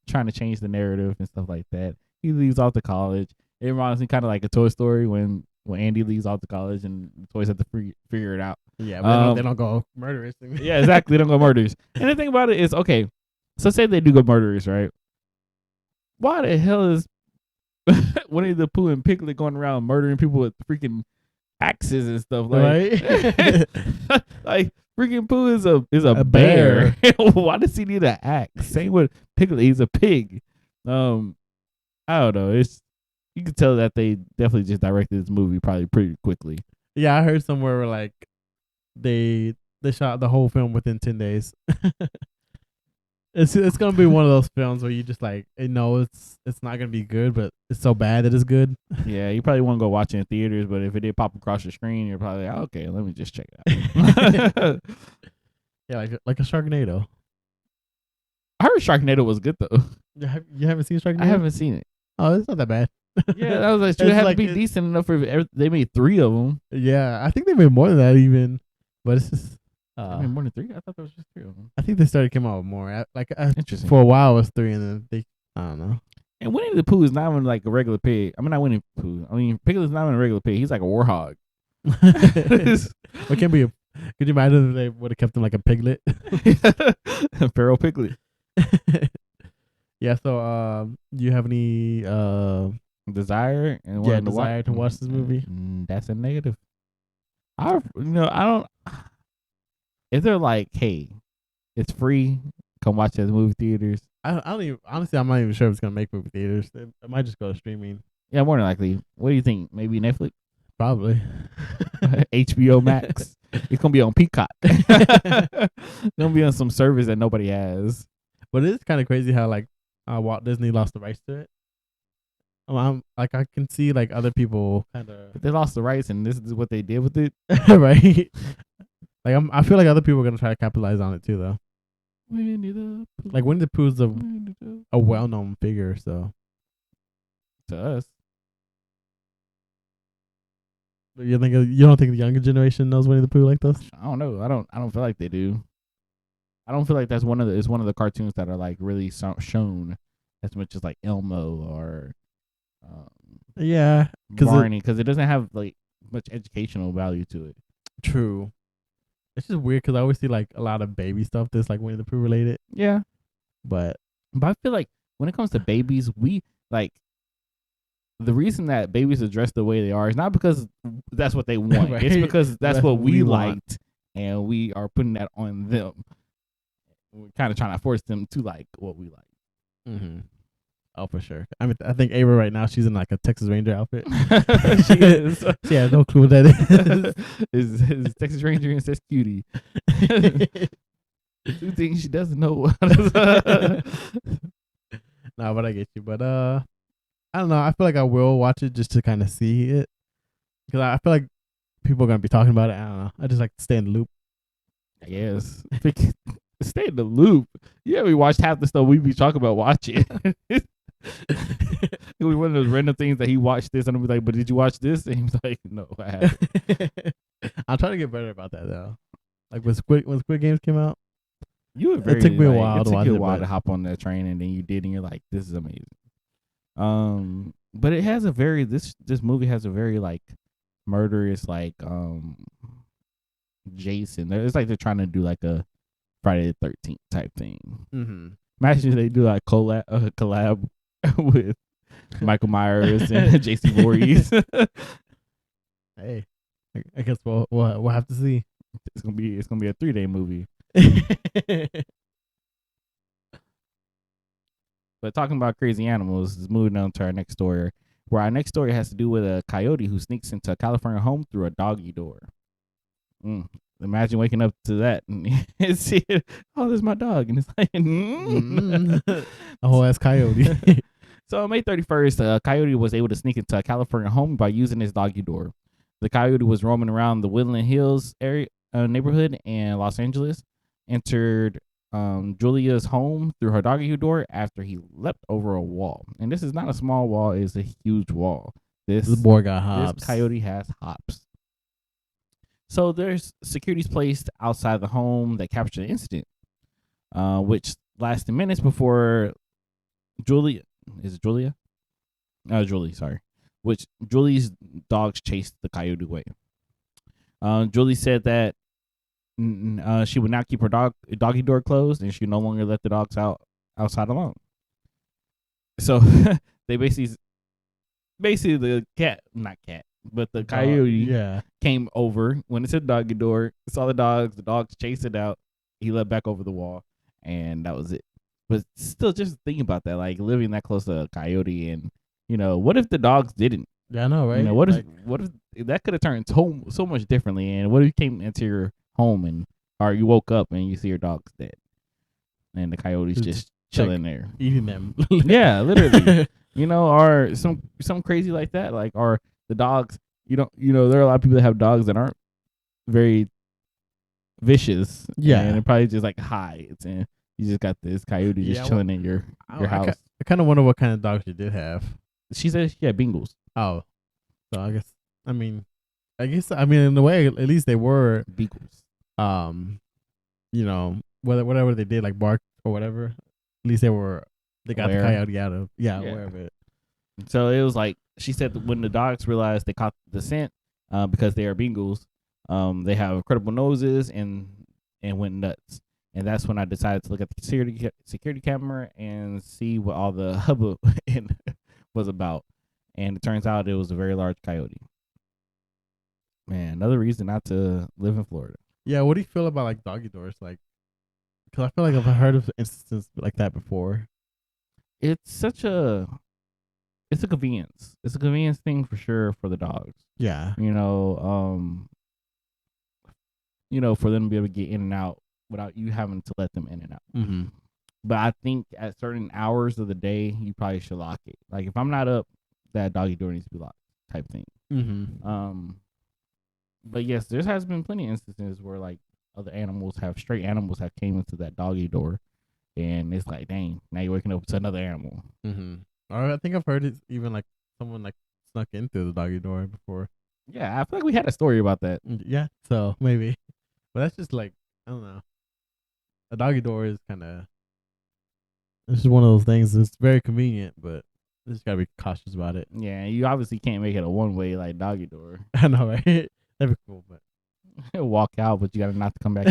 [SPEAKER 1] trying to change the narrative and stuff like that. He leaves off to college. It reminds me kind of like a Toy Story when Andy leaves off to college and the toys have to figure it out.
[SPEAKER 2] Yeah, but they don't go murderers.
[SPEAKER 1] Yeah, exactly. They don't go murderers. And the thing about it is, okay, so say they do go murderers, right? Why the hell is Winnie the Pooh and Piglet going around murdering people with freaking axes and stuff? Like,
[SPEAKER 2] right?
[SPEAKER 1] Like freaking Pooh is a bear. Why does he need an axe? Same with Piglet. He's a pig. I don't know. You can tell that they definitely just directed this movie probably pretty quickly.
[SPEAKER 2] Yeah, I heard somewhere where like they shot the whole film within 10 days. It's gonna be one of those films where you just like it's not gonna be good, but it's so bad that it's good.
[SPEAKER 1] Yeah, you probably won't go watch it in theaters, but if it did pop across the screen, you're probably like, okay, let me just check it out.
[SPEAKER 2] Yeah, like a Sharknado.
[SPEAKER 1] I heard Sharknado was good though.
[SPEAKER 2] You haven't seen Sharknado?
[SPEAKER 1] I haven't seen it.
[SPEAKER 2] Oh, it's not that bad.
[SPEAKER 1] Yeah, that was like it had to be decent enough for they made 3 of them.
[SPEAKER 2] Yeah, I think they made more than that even, but it's just
[SPEAKER 1] I mean more than 3. I thought there was just 3 of them.
[SPEAKER 2] I think they started coming out with more.
[SPEAKER 1] Interesting.
[SPEAKER 2] For a while it was 3, and then I don't know.
[SPEAKER 1] And Winnie the Pooh is not even like a regular pig. I mean, not Winnie the Pooh. I mean, Piglet's not even a regular pig. He's like a warthog.
[SPEAKER 2] What can be? Could you imagine if they would have kept him like a piglet?
[SPEAKER 1] A feral piglet.
[SPEAKER 2] Yeah. So, do you have any
[SPEAKER 1] desire and
[SPEAKER 2] desire to watch this movie?
[SPEAKER 1] That's a negative. I don't. If they're like, hey, it's free, come watch it at the movie theaters.
[SPEAKER 2] I don't even, honestly, I'm not even sure if it's gonna make movie theaters. It might just go to streaming.
[SPEAKER 1] Yeah, more than likely. What do you think? Maybe Netflix?
[SPEAKER 2] Probably.
[SPEAKER 1] HBO Max. It's gonna be on Peacock. It's gonna be on some service that nobody has.
[SPEAKER 2] But it is kind of crazy how like Walt Disney lost the rights to it. I can see like other people kind of.
[SPEAKER 1] They lost the rights, and this is what they did with it,
[SPEAKER 2] right? Like I feel like other people are gonna try to capitalize on it too, though.
[SPEAKER 1] Winnie the Pooh.
[SPEAKER 2] Like Winnie the Pooh's a well-known figure, so
[SPEAKER 1] to us.
[SPEAKER 2] You don't think the younger generation knows Winnie the Pooh like this?
[SPEAKER 1] I don't know. I don't feel like they do. I don't feel like that's one of the cartoons that are like really shown as much as like Elmo or Barney, because it doesn't have like much educational value to it.
[SPEAKER 2] True. It's just weird because I always see like a lot of baby stuff that's like Winnie the Pooh related.
[SPEAKER 1] Yeah,
[SPEAKER 2] but
[SPEAKER 1] I feel like when it comes to babies, we like the reason that babies are dressed the way they are is not because that's what they want. Right? It's because that's what we liked, and we are putting that on them. we're kind of trying to force them to like what we like.
[SPEAKER 2] Mm-hmm. Oh, for sure. I mean, I think Ava right now, she's in like a Texas Ranger outfit.
[SPEAKER 1] She is.
[SPEAKER 2] She has no clue what that is.
[SPEAKER 1] Is Texas Ranger and says cutie. Two things she doesn't know.
[SPEAKER 2] Nah, but I get you. But I don't know. I feel like I will watch it just to kind of see it, because I feel like people are gonna be talking about it. I don't know. I just like to stay in the loop.
[SPEAKER 1] Yes. Stay in the loop. Yeah, we watched half the stuff we be talking about watching. It was one of those random things that he watched this, and I'm like, "But did you watch this?" And he was like, "No, I haven't."
[SPEAKER 2] I'm trying to get better about that though. Like when Squid Games came out,
[SPEAKER 1] It
[SPEAKER 2] took me a while to watch it,
[SPEAKER 1] to hop on that train, and then you did, and you're like, "This is amazing." But it has a very this movie has a very like murderous like Jason. It's like they're trying to do like a Friday the 13th type thing.
[SPEAKER 2] Mm-hmm.
[SPEAKER 1] Imagine they do like collab with Michael Myers and J.C. Voorhees.
[SPEAKER 2] Hey, I guess we'll have to see.
[SPEAKER 1] It's gonna be a 3-day movie. But talking about crazy animals is moving on to our next story, where our next story has to do with a coyote who sneaks into a California home through a doggy door. Imagine waking up to that and see, oh, there's my dog, and it's like
[SPEAKER 2] a whole ass coyote.
[SPEAKER 1] So on May 31st, a coyote was able to sneak into a California home by using his doggy door. The coyote was roaming around the Woodland Hills area neighborhood in Los Angeles, entered Julia's home through her doggy door after he leapt over a wall. And this is not a small wall; it's a huge wall. This
[SPEAKER 2] boy got hops.
[SPEAKER 1] This coyote has hops. So there's securities placed outside the home that captured the incident, which lasted minutes before Julie, sorry. Which Julie's dogs chased the coyote away. Julie said that she would not keep her doggy door closed, and she no longer let the dogs outside alone. So they basically the the coyote came over when it said doggy door, saw the dogs chased it out, he let back over the wall, and that was it. But still, just think about that, like living that close to a coyote, and what if the dogs didn't?
[SPEAKER 2] Yeah, I know, right?
[SPEAKER 1] What if that could have turned so much differently? And what if you came into your home or you woke up and you see your dog's dead, and the coyote's just chilling there
[SPEAKER 2] eating them?
[SPEAKER 1] Yeah, literally. Or some crazy like that, like, or the dogs. There are a lot of people that have dogs that aren't very vicious.
[SPEAKER 2] Yeah,
[SPEAKER 1] and it probably just like hides, and you just got this coyote just chilling in your house.
[SPEAKER 2] I kind of wonder what kind of dogs you did have.
[SPEAKER 1] She said she had Bengals.
[SPEAKER 2] Oh, so I guess in a way, at least they were
[SPEAKER 1] Beagles.
[SPEAKER 2] Whatever they did, like bark or whatever, at least they got the coyote out of aware of it.
[SPEAKER 1] So it was like she said that when the dogs realized they caught the scent, because they are Bengals, they have incredible noses and went nuts. And that's when I decided to look at the security camera and see what all the hubbub was about. And it turns out it was a very large coyote. Man, another reason not to live in Florida.
[SPEAKER 2] Yeah, what do you feel about like doggy doors? Like, because I feel like I've heard of instances like that before.
[SPEAKER 1] It's a convenience. It's a convenience thing for sure for the dogs.
[SPEAKER 2] Yeah.
[SPEAKER 1] For them to be able to get in and out without you having to let them in and out.
[SPEAKER 2] Mm-hmm.
[SPEAKER 1] But I think at certain hours of the day, you probably should lock it. Like if I'm not up, that doggy door needs to be locked, type thing.
[SPEAKER 2] Mm-hmm.
[SPEAKER 1] But yes, there has been plenty of instances where like stray animals have came into that doggy door, and it's like, dang, now you're waking up to another animal.
[SPEAKER 2] Mm-hmm. Or I think I've heard it even like someone like snuck into the doggy door before.
[SPEAKER 1] Yeah, I feel like we had a story about that.
[SPEAKER 2] Yeah, so maybe, but that's just like, I don't know. A doggy door is it's just one of those things. It's very convenient, but you just gotta be cautious about it.
[SPEAKER 1] Yeah, you obviously can't make it a one-way like doggy door.
[SPEAKER 2] I know, right? That'd be cool, but
[SPEAKER 1] walk out, but you gotta not to come back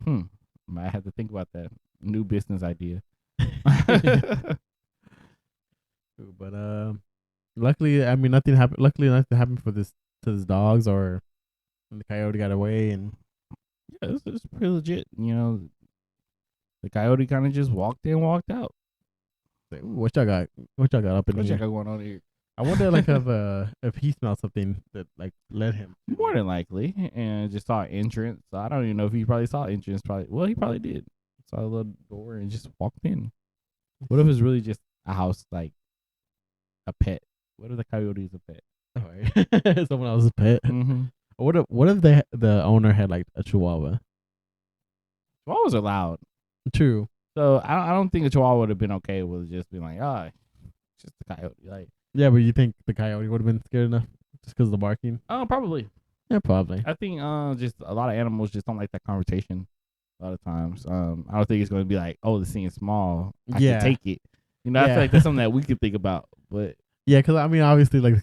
[SPEAKER 1] in. Might have to think about that new business idea.
[SPEAKER 2] But luckily, nothing happened. Luckily, nothing happened to this dogs, or the coyote got away, and
[SPEAKER 1] Yeah, it's pretty legit. The coyote kind of just walked in, walked out.
[SPEAKER 2] What y'all got? What y'all got up in
[SPEAKER 1] What
[SPEAKER 2] here?
[SPEAKER 1] y'all got going on here?
[SPEAKER 2] I wonder, like, if he smelled something that like led him.
[SPEAKER 1] More than likely, and just saw an entrance. So I don't even know if he probably saw entrance. Well, he probably did. Saw a little door and just walked in. What if it's really just a house, like a pet? What if the coyote is a pet?
[SPEAKER 2] Oh, right. Someone else's pet.
[SPEAKER 1] Mm-hmm.
[SPEAKER 2] What if the owner had like a chihuahua?
[SPEAKER 1] Chihuahuas are loud.
[SPEAKER 2] True.
[SPEAKER 1] So I don't think a chihuahua would have been okay with just being like, just a coyote. Like,
[SPEAKER 2] yeah, but you think the coyote would have been scared enough just because of the barking?
[SPEAKER 1] Oh, probably.
[SPEAKER 2] Yeah, probably.
[SPEAKER 1] I think just a lot of animals just don't like that conversation. A lot of times, I don't think it's going to be like, oh, the scene's small. I can take it. I feel like that's something that we could think about. But
[SPEAKER 2] yeah, because I mean, obviously, like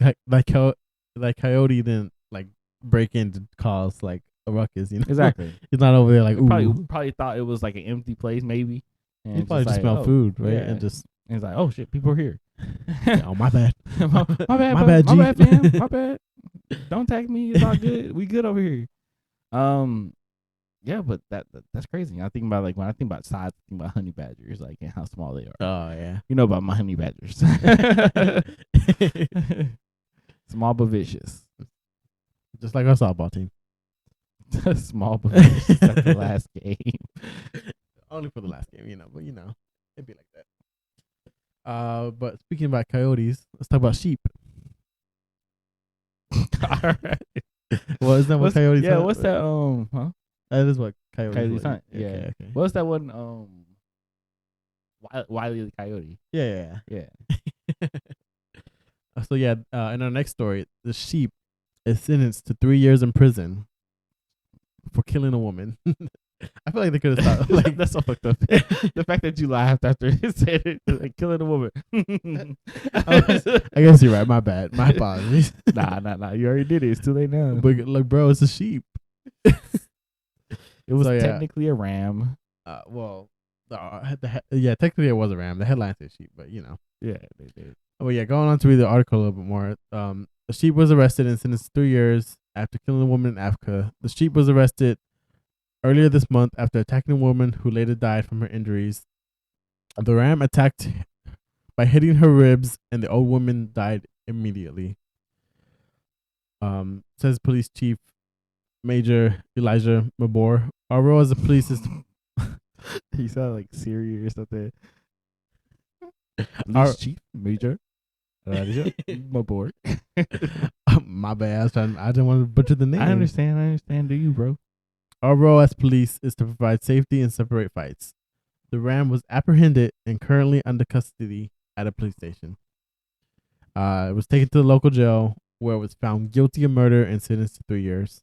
[SPEAKER 2] coyote didn't like break in to cause like a ruckus.
[SPEAKER 1] Exactly.
[SPEAKER 2] He's not over there like, ooh.
[SPEAKER 1] Probably thought it was like an empty place, maybe.
[SPEAKER 2] And he probably just smelled food, right? Yeah. And
[SPEAKER 1] it's like, oh shit, people are here.
[SPEAKER 2] Oh, my bad.
[SPEAKER 1] my bad, fam. My bad. Don't tag me. It's all good. We good over here. Yeah, but that's crazy. I think about when I think about size, I think about honey badgers, like and how small they are.
[SPEAKER 2] Oh yeah.
[SPEAKER 1] You know about my honey badgers. Small but vicious.
[SPEAKER 2] Just like our softball team.
[SPEAKER 1] Small but vicious at the last game.
[SPEAKER 2] Only for the last game, but it'd be like that. But speaking about coyotes, let's talk about sheep.
[SPEAKER 1] All right.
[SPEAKER 2] Well, isn't that what coyotes
[SPEAKER 1] hunt? Yeah, what's that? Huh?
[SPEAKER 2] That is what
[SPEAKER 1] coyotes hunt. Yeah.
[SPEAKER 2] Okay.
[SPEAKER 1] What's that one? Wiley the Coyote.
[SPEAKER 2] Yeah. So in our next story, the sheep is sentenced to 3 years in prison for killing a woman. I feel like they could have thought
[SPEAKER 1] that's so fucked up. The fact that you laughed after he said it, like killing a woman.
[SPEAKER 2] I guess you're right. My bad. My apologies.
[SPEAKER 1] Nah. You already did it. It's too late now.
[SPEAKER 2] But like, bro, it's a sheep.
[SPEAKER 1] It was technically a ram.
[SPEAKER 2] Technically it was a ram. The headline said sheep, but
[SPEAKER 1] Yeah, they did.
[SPEAKER 2] Oh yeah, going on to read the article a little bit more. The sheep was arrested and sentenced to 3 years after killing a woman in Africa. The sheep was arrested earlier this month after attacking a woman who later died from her injuries. The ram attacked by hitting her ribs, and the old woman died immediately. Says Police Chief Major Elijah Mabor. Our role as a police is
[SPEAKER 1] he sounded like Siri or something. Police Chief Major Elijah Mabor.
[SPEAKER 2] My bad. I didn't want to butcher the name.
[SPEAKER 1] I understand. Do you, bro?
[SPEAKER 2] Our role as police is to provide safety and separate fights. The ram was apprehended and currently under custody at a police station. It was taken to the local jail where it was found guilty of murder and sentenced to 3 years.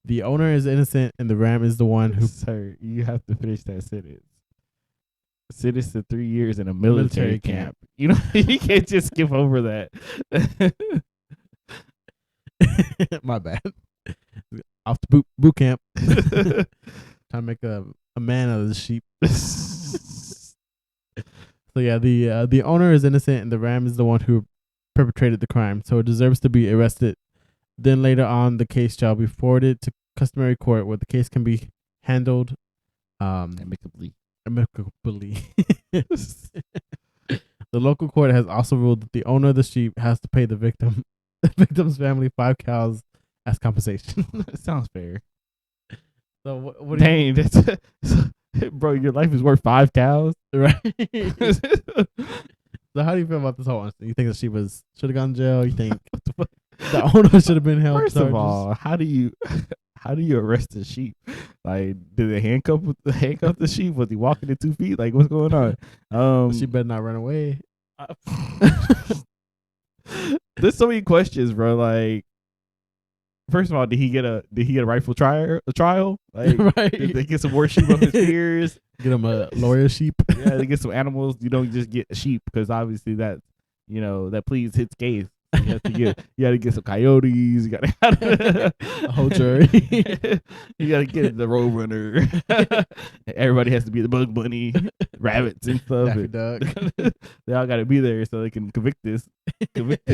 [SPEAKER 2] The owner is innocent and the ram is the one who...
[SPEAKER 1] Sir, you have to finish that sentence. Sentenced to 3 years in a military camp. You can't just skip over that.
[SPEAKER 2] My bad. Off the boot camp. Trying to make a man out of the sheep. So yeah, the owner is innocent and the ram is the one who perpetrated the crime, so it deserves to be arrested. Then later on, the case shall be forwarded to customary court where the case can be handled
[SPEAKER 1] amicably.
[SPEAKER 2] The local court has also ruled that the owner of the sheep has to pay the victim's family 5 cows as compensation.
[SPEAKER 1] That sounds fair.
[SPEAKER 2] So what
[SPEAKER 1] dang, bro, your life is worth 5 cows,
[SPEAKER 2] right? So how do you feel about this whole incident? You think that she should have gone to jail? You think the owner should have been held?
[SPEAKER 1] First of all, how do you arrest a sheep? Like, did they handcuff the sheep? Was he walking at 2 feet? Like, what's going on?
[SPEAKER 2] She better not run away.
[SPEAKER 1] There's so many questions, bro. Like, first of all, did he get a rightful trial? Like,
[SPEAKER 2] right.
[SPEAKER 1] Did they get some more sheep up his ears?
[SPEAKER 2] Get him a lawyer sheep.
[SPEAKER 1] Yeah, they get some animals. You don't just get a sheep because obviously that pleads his case. You have to get some coyotes. You got
[SPEAKER 2] a whole jury.
[SPEAKER 1] You got to get the road runner. Everybody has to be the bug bunny, rabbits and stuff.
[SPEAKER 2] Daffy Duck.
[SPEAKER 1] They all got to be there so they can convict this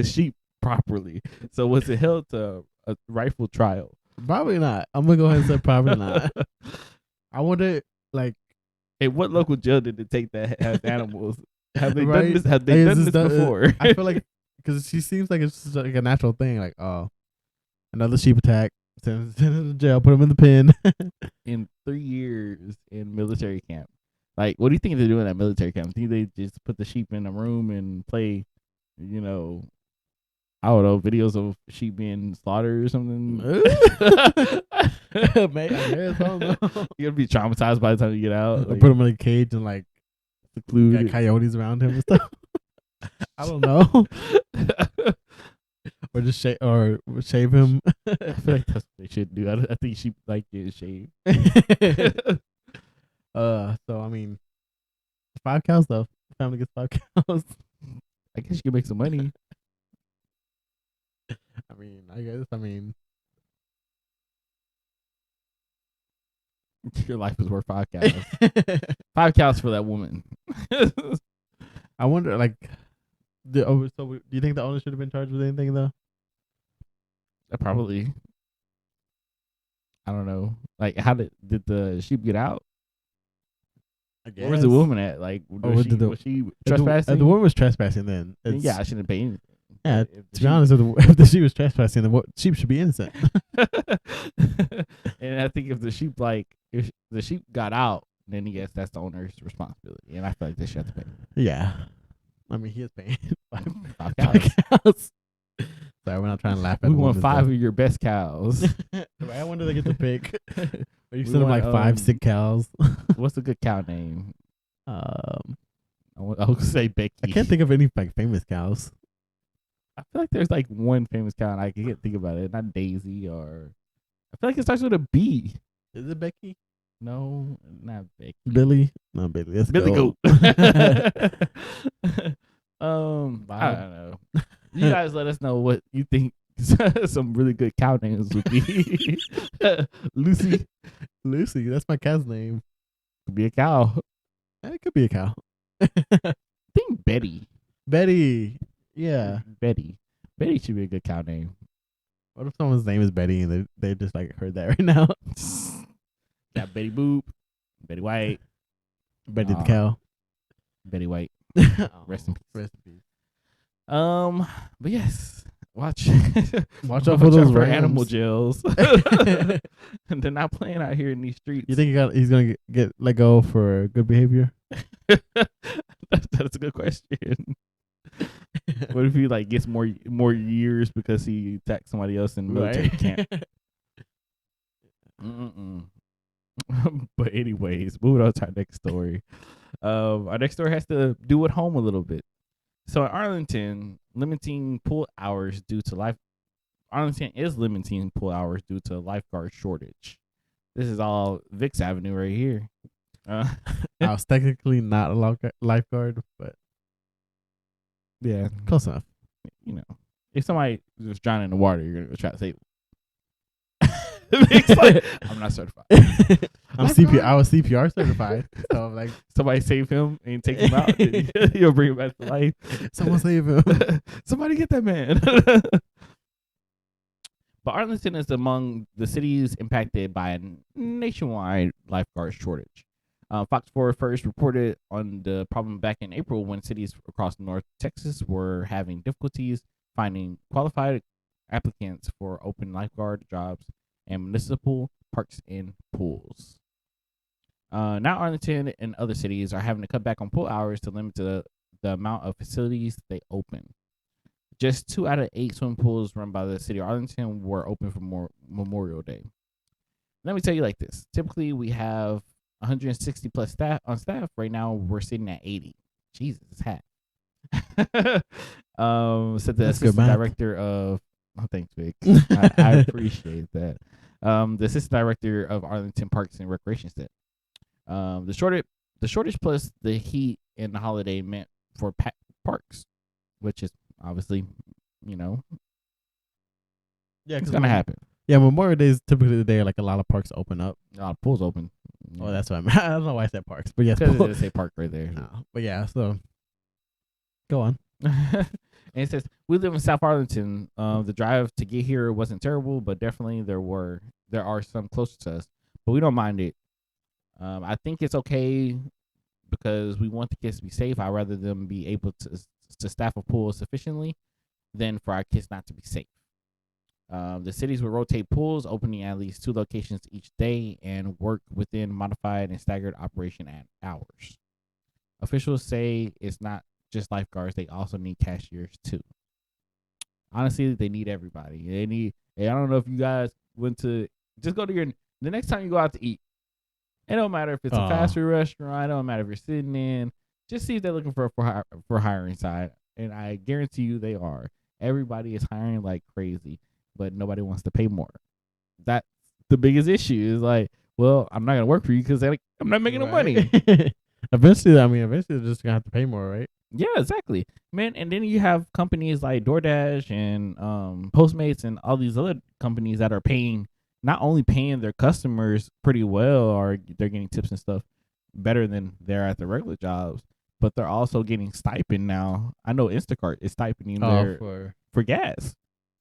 [SPEAKER 1] sheep properly. So was it held to a rightful trial?
[SPEAKER 2] Probably not. I'm gonna go ahead and say probably not. I wonder, like,
[SPEAKER 1] hey, what local jail did it take that has animals? Have they
[SPEAKER 2] right?
[SPEAKER 1] done this? Have they done this before?
[SPEAKER 2] I feel like because she seems like it's just like a natural thing. Like, oh, another sheep attack. Send him to jail. Put him in the pen.
[SPEAKER 1] In 3 years in military camp, like, what do you think they're doing at military camp? Think they just put the sheep in a room and play, you know, I don't know, videos of sheep being slaughtered or something?
[SPEAKER 2] Man, I guess, I don't know.
[SPEAKER 1] You're gonna be traumatized by the time you get out.
[SPEAKER 2] Like, put him in a cage and like
[SPEAKER 1] secluded.
[SPEAKER 2] Got coyotes around him and stuff. I don't know. Or just shave him.
[SPEAKER 1] I feel like that's what they should do. I think sheep like getting shaved.
[SPEAKER 2] So I mean, 5 cows though. The family gets 5 cows.
[SPEAKER 1] I guess you can make some money.
[SPEAKER 2] I mean,
[SPEAKER 1] your life is worth 5 cows. 5 cows for that woman.
[SPEAKER 2] I wonder, like, do you think the owner should have been charged with anything though?
[SPEAKER 1] Probably. I don't know. Like, how did the sheep get out?
[SPEAKER 2] I guess.
[SPEAKER 1] Where was the woman at? Like, was she trespassing?
[SPEAKER 2] The woman was trespassing then.
[SPEAKER 1] Yeah, I shouldn't pay anything.
[SPEAKER 2] Yeah, to be honest, if the sheep was trespassing, then sheep should be innocent.
[SPEAKER 1] And I think if the sheep got out, then yes, that's the owner's responsibility. And I feel like they should have to pay.
[SPEAKER 2] Yeah. I mean, he is paying
[SPEAKER 1] 5 cows.
[SPEAKER 2] Sorry, we're not trying to laugh at
[SPEAKER 1] we want 5 of your best cows.
[SPEAKER 2] I wonder they get to pick. Or you send them like 5 sick cows.
[SPEAKER 1] What's a good cow name? I would say Becky.
[SPEAKER 2] I can't think of any like famous cows.
[SPEAKER 1] I feel like there's like one famous cow, and I can't think about it. Not Daisy, or I feel like it starts with a B.
[SPEAKER 2] Is it Becky?
[SPEAKER 1] No, not Becky.
[SPEAKER 2] Billy? No, Billy. That's
[SPEAKER 1] Billy Goat. I don't know. You guys let us know what you think some really good cow names would be. Lucy.
[SPEAKER 2] Lucy, that's my cat's name.
[SPEAKER 1] Could be a cow.
[SPEAKER 2] It could be a cow.
[SPEAKER 1] I think Betty.
[SPEAKER 2] Betty. Yeah.
[SPEAKER 1] Betty. Betty should be a good cow name.
[SPEAKER 2] What if someone's name is Betty and they just like heard that right now?
[SPEAKER 1] Got Betty Boop, Betty White,
[SPEAKER 2] Betty the cow,
[SPEAKER 1] Betty White. Rest in peace.
[SPEAKER 2] Rest in peace.
[SPEAKER 1] But yes, watch
[SPEAKER 2] out for those
[SPEAKER 1] animal jails. And they're not playing out here in these streets.
[SPEAKER 2] You think he's gonna get let go for good behavior?
[SPEAKER 1] That's a good question. What if he like gets more years because he attacked somebody else in military camp? But anyways, moving on to our next story. Our next story has to do with home a little bit. So in Arlington, Arlington is limiting pool hours due to lifeguard shortage. This is all Vicks Avenue right here.
[SPEAKER 2] I was technically not a lifeguard, but
[SPEAKER 1] yeah,
[SPEAKER 2] close enough.
[SPEAKER 1] You know, if somebody was drowning in the water, you're gonna try to save. Like, I'm not certified.
[SPEAKER 2] I'm CPR. I was CPR certified. So I'm like,
[SPEAKER 1] somebody save him and take him out. You'll bring him back to life.
[SPEAKER 2] Someone save him.
[SPEAKER 1] Somebody get that man. But Arlington is among the cities impacted by a nationwide lifeguard shortage. Fox 4 first reported on the problem back in April when cities across North Texas were having difficulties finding qualified applicants for open lifeguard jobs and municipal parks and pools. Now Arlington and other cities are having to cut back on pool hours to limit the amount of facilities they open. Just 2 out of 8 swimming pools run by the city of Arlington were open for Memorial Day. Let me tell you like this. Typically, we have 160 plus staff on staff. Right now, we're sitting at 80. Jesus, it's half. Said the assistant director of... Oh, thanks, Vic. I appreciate that. The assistant director of Arlington Parks and Recreation said, the shortage plus the heat and the holiday meant for packed parks, which is obviously, yeah, it's gonna happen.
[SPEAKER 2] Yeah, Memorial Day is typically the day like a lot of parks open up.
[SPEAKER 1] A lot of pools open.
[SPEAKER 2] Oh, that's what I meant. I don't know why I said parks, but yes,
[SPEAKER 1] because it say park right there.
[SPEAKER 2] No, but yeah, so go on.
[SPEAKER 1] And it says we live in South Arlington. The drive to get here wasn't terrible, but definitely there are some closer to us, but we don't mind it. I think it's okay because we want the kids to be safe. I'd rather them be able to staff a pool sufficiently than for our kids not to be safe. The cities will rotate pools, opening at least 2 locations each day, and work within modified and staggered operation at hours. Officials say it's not just lifeguards; they also need cashiers too. Honestly, they need everybody. They need. Hey, I don't know if you guys went to just go to your the next time you go out to eat. It don't matter if it's a fast food restaurant. It don't matter if you're sitting in. Just see if they're looking for hiring side, and I guarantee you they are. Everybody is hiring like crazy, but nobody wants to pay more. That's the biggest issue. Is like, well, I'm not gonna work for you because I'm not making no money.
[SPEAKER 2] Eventually they're just gonna have to pay more, right?
[SPEAKER 1] Yeah, exactly, man. And then you have companies like DoorDash and Postmates and all these other companies that are not only paying their customers pretty well, or they're getting tips and stuff better than they're at the regular jobs, but they're also getting stipend now. I know Instacart is stipending for gas.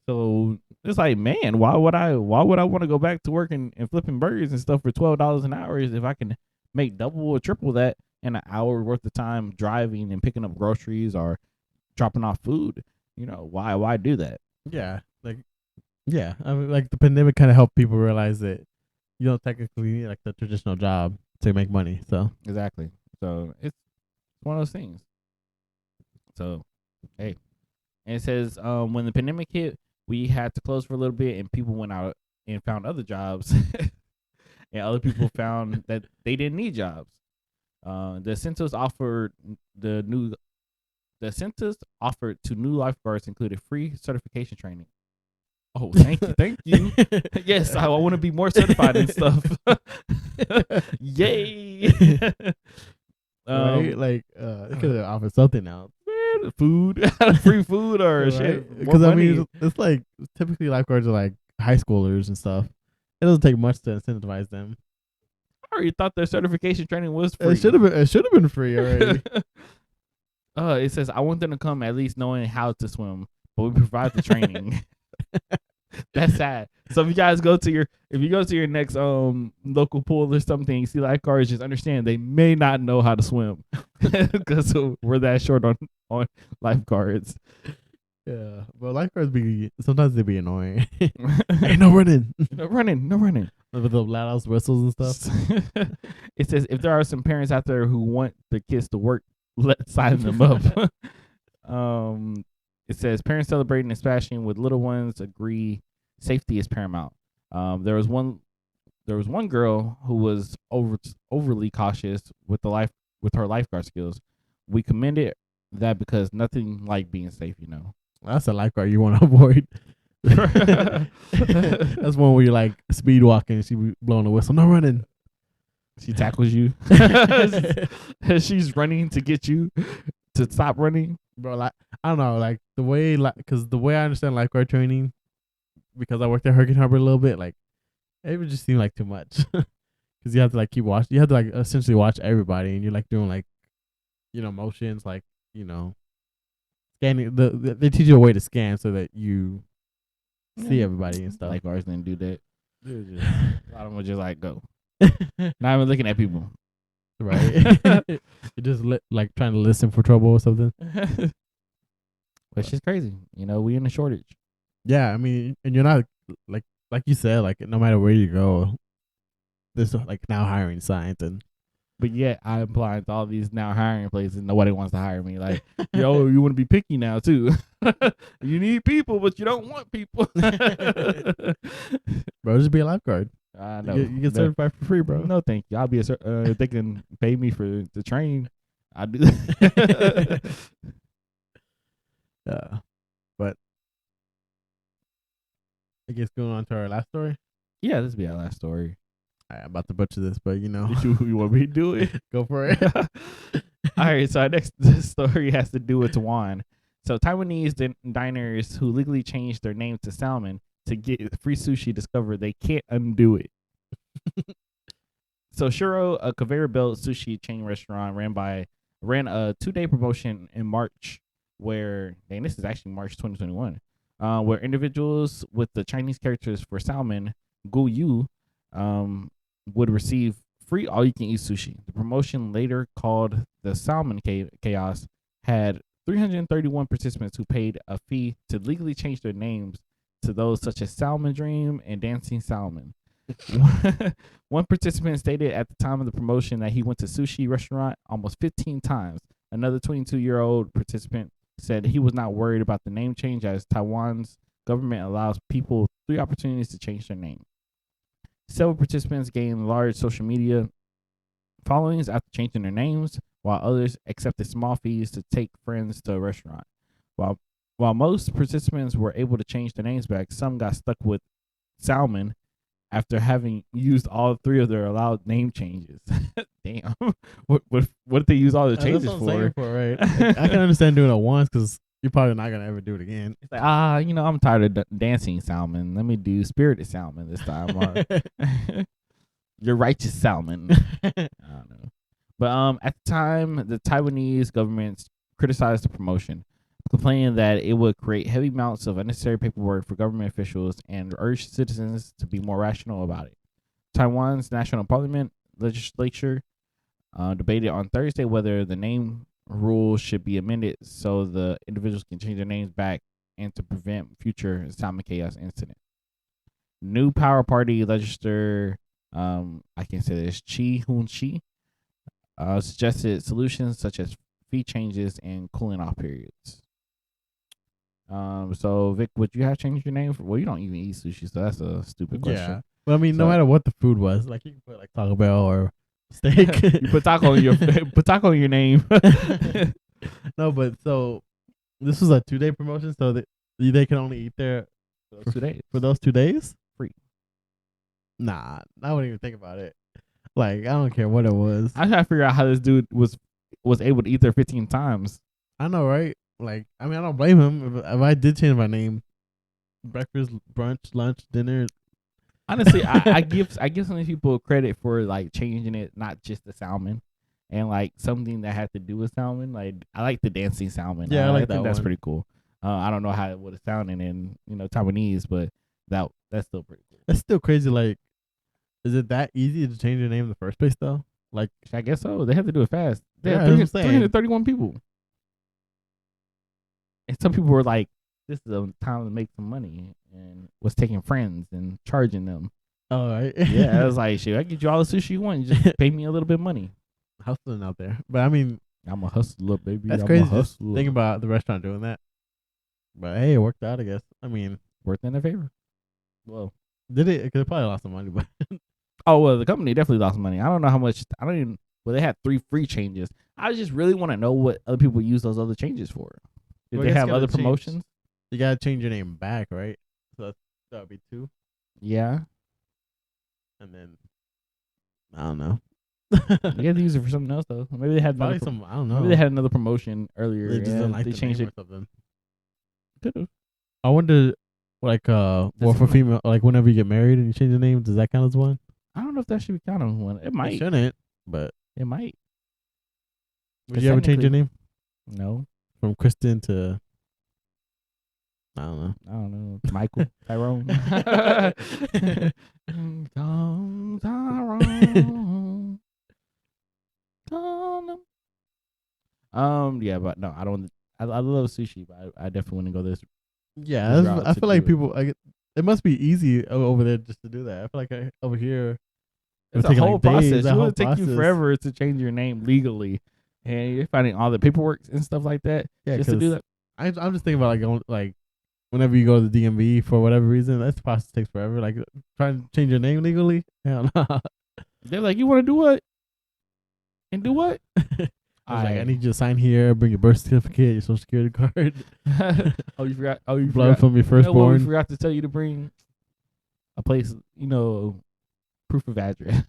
[SPEAKER 1] So it's like, man, why would I want to go back to working and flipping burgers and stuff for $12 an hour if I can make double or triple that in an hour worth of time driving and picking up groceries or dropping off food? Why do that?
[SPEAKER 2] Yeah, I mean, like the pandemic kind of helped people realize that you don't technically need like the traditional job to make money. So
[SPEAKER 1] exactly. So it's one of those things. So, hey, and it says when the pandemic hit, we had to close for a little bit, and people went out and found other jobs, and other people found that they didn't need jobs. The census offered to new lifeguards included free certification training. Oh, thank you. Yes, I want to be more certified and stuff. Yay!
[SPEAKER 2] Right? Like, it could have offered something else.
[SPEAKER 1] Man, food, free food, or shit.
[SPEAKER 2] Because I mean, it's like typically lifeguards are like high schoolers and stuff. It doesn't take much to incentivize them.
[SPEAKER 1] I already thought their certification training was free.
[SPEAKER 2] It should have been free already.
[SPEAKER 1] It says I want them to come at least knowing how to swim, but we provide the training. That's sad. So if you guys go to your next local pool or something, you see lifeguards, just understand they may not know how to swim because we're that short on lifeguards.
[SPEAKER 2] Yeah, but lifeguards sometimes they be annoying. Hey, no running,
[SPEAKER 1] no running.
[SPEAKER 2] With the loud ass whistles and stuff.
[SPEAKER 1] It says if there are some parents out there who want the kids to work, let's sign them up. It says parents celebrating and splashing with little ones agree safety is paramount. There was one girl who was overly cautious with her lifeguard skills. We commended that because nothing like being safe,
[SPEAKER 2] That's a lifeguard you want to avoid. That's one where you're like speed walking and she blowing a whistle. No running.
[SPEAKER 1] She tackles you. She's running to get you to stop running.
[SPEAKER 2] Bro, like, I don't know, like the way I understand lifeguard training, because I worked at Hurricane Harbor a little bit, like it would just seem like too much. Because you have to like keep watching. You have to like essentially watch everybody, and you're like doing like, motions, like, scanning. They teach you a way to scan so that you see everybody and stuff.
[SPEAKER 1] Lifeguards didn't do that. A lot of them were just like go. Not even looking at people.
[SPEAKER 2] Right. You just like trying to listen for trouble or something.
[SPEAKER 1] But it's just crazy. We in a shortage.
[SPEAKER 2] Yeah, I mean, and you're not like you said, like no matter where you go, there's like now hiring signs
[SPEAKER 1] but yet I'm applying to all these now hiring places. Nobody wants to hire me. Like, yo, you want to be picky now too. You need people, but you don't want people.
[SPEAKER 2] Bro, just be a lifeguard.
[SPEAKER 1] I know.
[SPEAKER 2] You get certified for free, bro.
[SPEAKER 1] No, thank you. I'll be if they can pay me to train, I'll do that.
[SPEAKER 2] Yeah. But I guess going on to our last story.
[SPEAKER 1] Yeah, this will be our last story.
[SPEAKER 2] I'm about to butcher this, but
[SPEAKER 1] you want me to do it?
[SPEAKER 2] Go for it.
[SPEAKER 1] All right, so our next story has to do with Taiwan. So Taiwanese diners who legally changed their name to Salmon to get free sushi discovered they can't undo it. So Shuro, a conveyor belt sushi chain restaurant, ran a 2-day promotion in March and this is actually March 2021, where individuals with the Chinese characters for salmon, gu yu, would receive free all-you-can-eat sushi. The promotion, later called the Salmon Chaos, had 331 participants who paid a fee to legally change their names to those such as Salmon Dream and Dancing Salmon. One participant stated at the time of the promotion that he went to sushi restaurant almost 15 times. Another 22-year-old participant said he was not worried about the name change as Taiwan's government allows people 3 opportunities to change their name. Several participants gained large social media followings after changing their names, while others accepted small fees to take friends to a restaurant. While most participants were able to change their names back, some got stuck with Salmon after having used all 3 of their allowed name changes. Damn. What did they use all the changes for?
[SPEAKER 2] Right? I can understand doing it once because you're probably not gonna ever do it again.
[SPEAKER 1] It's like, I'm tired of dancing salmon. Let me do spirited salmon this time. Or your righteous salmon. I don't know. But at the time, the Taiwanese government criticized the promotion, complaining that it would create heavy amounts of unnecessary paperwork for government officials and urged citizens to be more rational about it. Taiwan's national parliament legislature debated on Thursday whether the name rule should be amended so the individuals can change their names back and to prevent future salmon chaos incident. New Power Party legislator, I can't say this, Chi Hoon Chi, suggested solutions such as fee changes and cooling off periods. So Vic, would you have changed your name? Well, you don't even eat sushi, so that's a stupid question.
[SPEAKER 2] Yeah, but I mean, no matter what the food was, like you can put like Taco Bell or steak.
[SPEAKER 1] You put taco on your name.
[SPEAKER 2] No, but so this was a 2-day promotion, so they can only eat there
[SPEAKER 1] for 2 days.
[SPEAKER 2] For those 2 days,
[SPEAKER 1] free.
[SPEAKER 2] Nah, I wouldn't even think about it. Like, I don't care what it was.
[SPEAKER 1] I try to figure out how this dude was able to eat there 15 times.
[SPEAKER 2] I know, right? Like, I mean, I don't blame him. If I did change my name, breakfast, brunch, lunch, dinner.
[SPEAKER 1] Honestly, I give some of these people credit for like changing it, not just the salmon, and like something that had to do with salmon. Like I like the dancing salmon.
[SPEAKER 2] Yeah, I think
[SPEAKER 1] that's pretty cool. I don't know how it would have sounded in Taiwanese, but that's still pretty cool.
[SPEAKER 2] That's still crazy. Like, is it that easy to change your name in the first place though? Like,
[SPEAKER 1] I guess so. They have to do it fast. They
[SPEAKER 2] yeah,
[SPEAKER 1] have 331 people, and some people were like, "This is a time to make some money," and was taking friends and charging them.
[SPEAKER 2] All right.
[SPEAKER 1] Yeah, I was like, "Shit, I get you all the sushi you want. You just pay me a little bit of money."
[SPEAKER 2] Hustling out there, but I mean,
[SPEAKER 1] I'm a hustler, baby.
[SPEAKER 2] That's crazy. Just think about the restaurant doing that. But hey, it worked out, I guess. I mean,
[SPEAKER 1] worked in their favor. Well,
[SPEAKER 2] did it? Because it probably lost some money, but
[SPEAKER 1] oh well, the company definitely lost money. I don't know how much. I don't even. Well, they had 3 free changes. I just really want to know what other people use those other changes for. Did they have other promotions?
[SPEAKER 2] You gotta change your name back, right? So that would be 2.
[SPEAKER 1] Yeah.
[SPEAKER 2] And then I don't know.
[SPEAKER 1] You had to use it for something else though. Maybe they had
[SPEAKER 2] probably some. I don't know.
[SPEAKER 1] Maybe they had another promotion earlier.
[SPEAKER 2] They just didn't like they changed it or something.
[SPEAKER 1] Could've.
[SPEAKER 2] I wonder, like, or for female, like whenever you get married and you change the name, does that count as one?
[SPEAKER 1] I don't know if that should be counted as one. It might.
[SPEAKER 2] It shouldn't, but
[SPEAKER 1] it might.
[SPEAKER 2] Would you ever change your name?
[SPEAKER 1] No.
[SPEAKER 2] From Kristen to I don't
[SPEAKER 1] know. Michael Tyrone. Yeah, but no, I don't. I love sushi, but I definitely want to go this.
[SPEAKER 2] Yeah, I feel like people. It must be easy over there just to do that. I feel like over here,
[SPEAKER 1] it's a whole process. It would take you forever to change your name legally, and you're finding all the paperwork and stuff like that.
[SPEAKER 2] Yeah,
[SPEAKER 1] just to do that.
[SPEAKER 2] I'm just thinking about like going like whenever you go to the DMV for whatever reason, that process takes forever. Like trying to change your name legally. Hell no.
[SPEAKER 1] They're like, you want to do what? And do what?
[SPEAKER 2] I need you to sign here, bring your birth certificate, your social security card.
[SPEAKER 1] You forgot. You
[SPEAKER 2] blood from your firstborn.
[SPEAKER 1] We forgot to tell you to bring a place, proof of address.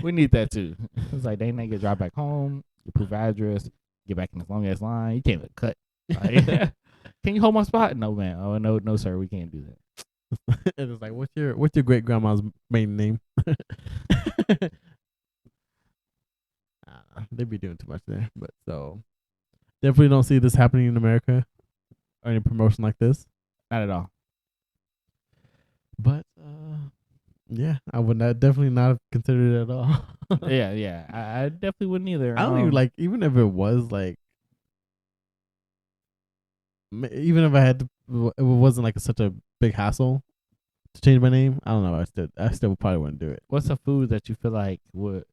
[SPEAKER 1] We need that too. It's like they get drive back home, your proof of address, get back in this long ass line. You can't even cut. Like, can you hold my spot? No, man. Oh no, sir. We can't do that.
[SPEAKER 2] And it's like, what's your great grandma's maiden name? They be doing too much there, but so Definitely don't see this happening in America or any promotion like this.
[SPEAKER 1] Not at all.
[SPEAKER 2] But yeah, I would definitely not have considered it at all.
[SPEAKER 1] yeah. I definitely wouldn't either.
[SPEAKER 2] I don't even like, even if it was like, even if I had to, it wasn't like such a big hassle to change my name. I don't know. I still probably wouldn't do it.
[SPEAKER 1] What's a food that you feel like would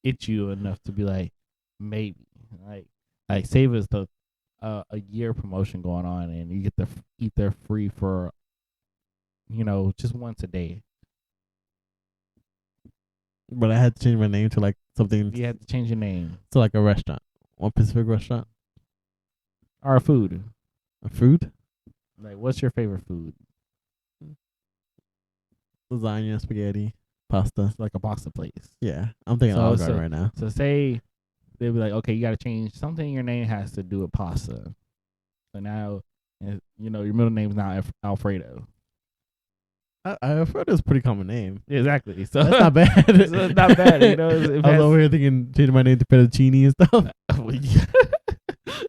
[SPEAKER 1] itch you enough to be like, maybe, like save us the a year promotion going on, and you get to eat there free for, just once a day.
[SPEAKER 2] But I had to change my name to like something.
[SPEAKER 1] You had to change your name
[SPEAKER 2] to like a restaurant, one specific restaurant,
[SPEAKER 1] or a food.
[SPEAKER 2] A food?
[SPEAKER 1] Like, what's your favorite food?
[SPEAKER 2] Lasagna, spaghetti, pasta.
[SPEAKER 1] It's like a pasta place.
[SPEAKER 2] Yeah, I'm thinking Olive Garden right now.
[SPEAKER 1] So say they'll be like, okay, you got to change something in your name has to do with pasta. So now, your middle name's now Alfredo.
[SPEAKER 2] Alfredo's a pretty common name.
[SPEAKER 1] Yeah, exactly. So
[SPEAKER 2] that's not bad.
[SPEAKER 1] So it's not bad.
[SPEAKER 2] I was over here thinking changing my name to fettuccine and stuff.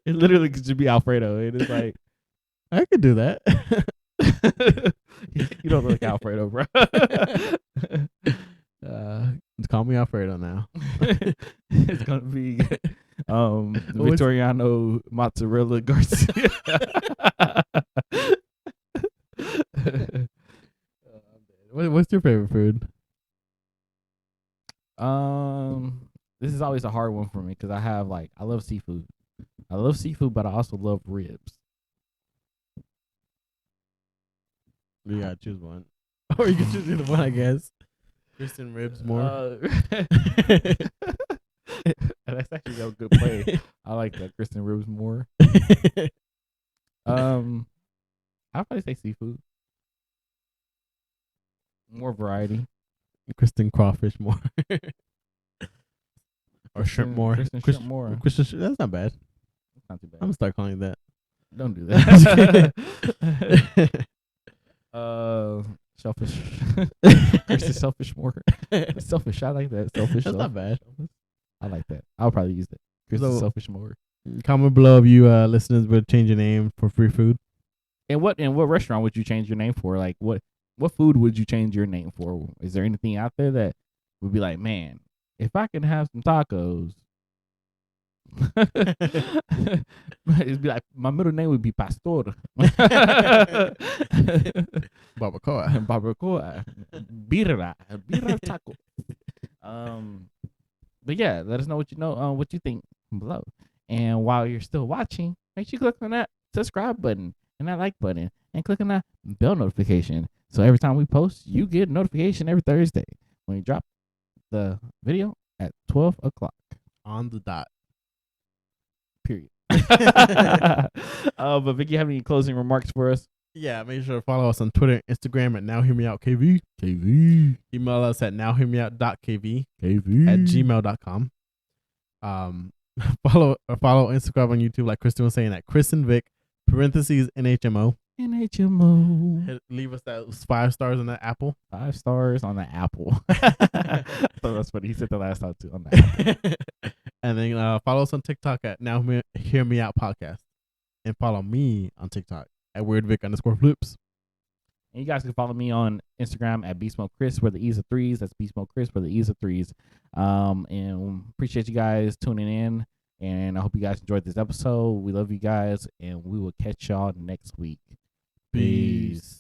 [SPEAKER 1] It literally could just be Alfredo. It is like,
[SPEAKER 2] I could do that.
[SPEAKER 1] You don't look like Alfredo, bro.
[SPEAKER 2] Call me Alfredo now.
[SPEAKER 1] It's gonna be Victoriano Mozzarella Garcia.
[SPEAKER 2] What's your favorite food?
[SPEAKER 1] This is always a hard one for me because I love seafood. I love seafood, but I also love ribs.
[SPEAKER 2] You gotta choose one, or you can choose either one, I guess. Kristen ribs more.
[SPEAKER 1] That's actually a good play. I like that, Kristen ribs more. I'll probably say seafood. More variety.
[SPEAKER 2] Kristen crawfish more. Or shrimp more.
[SPEAKER 1] Kristen shrimp more.
[SPEAKER 2] Kristen, that's not bad.
[SPEAKER 1] That's not too bad.
[SPEAKER 2] I'm gonna start calling you that.
[SPEAKER 1] Don't do that. Selfish. Kristen selfish more. Selfish. I like that. Selfish.
[SPEAKER 2] That's not bad.
[SPEAKER 1] I like that. I'll probably use that. Kristen selfish more.
[SPEAKER 2] Comment below if you listeners would change your name for free food.
[SPEAKER 1] And what restaurant would you change your name for? Like what food would you change your name for? Is there anything out there that would be like, man, if I can have some tacos, it'd be like my middle name would be Pastor. Barbacoa. Birra taco. But yeah, let us know what what you think below. And while you're still watching, make sure you click on that subscribe button and that like button and click on that bell notification. So every time we post, you get a notification every Thursday when we drop the video at 12 o'clock.
[SPEAKER 2] On the dot.
[SPEAKER 1] Period. But Vicky, have any closing remarks for us?
[SPEAKER 2] Yeah, make sure to follow us on Twitter and Instagram at nowhearmeout.kv. Email us at nowhearmeout.kv at gmail.com. Follow and subscribe on YouTube, like Kristen was saying, at Kristen Vic (NHMO). Leave us those 5 stars on the Apple.
[SPEAKER 1] 5 stars on the Apple. I thought that's funny. He said the last time too on the Apple.
[SPEAKER 2] And then follow us on TikTok at Now Hear Me Out Podcast. And follow me on TikTok at WeirdVic_flips.
[SPEAKER 1] And you guys can follow me on Instagram at BeastModeChris, where the E's are 3s. That's BeastModeChris, where the E's are 3s. And appreciate you guys tuning in. And I hope you guys enjoyed this episode. We love you guys. And we will catch y'all next week. Peace.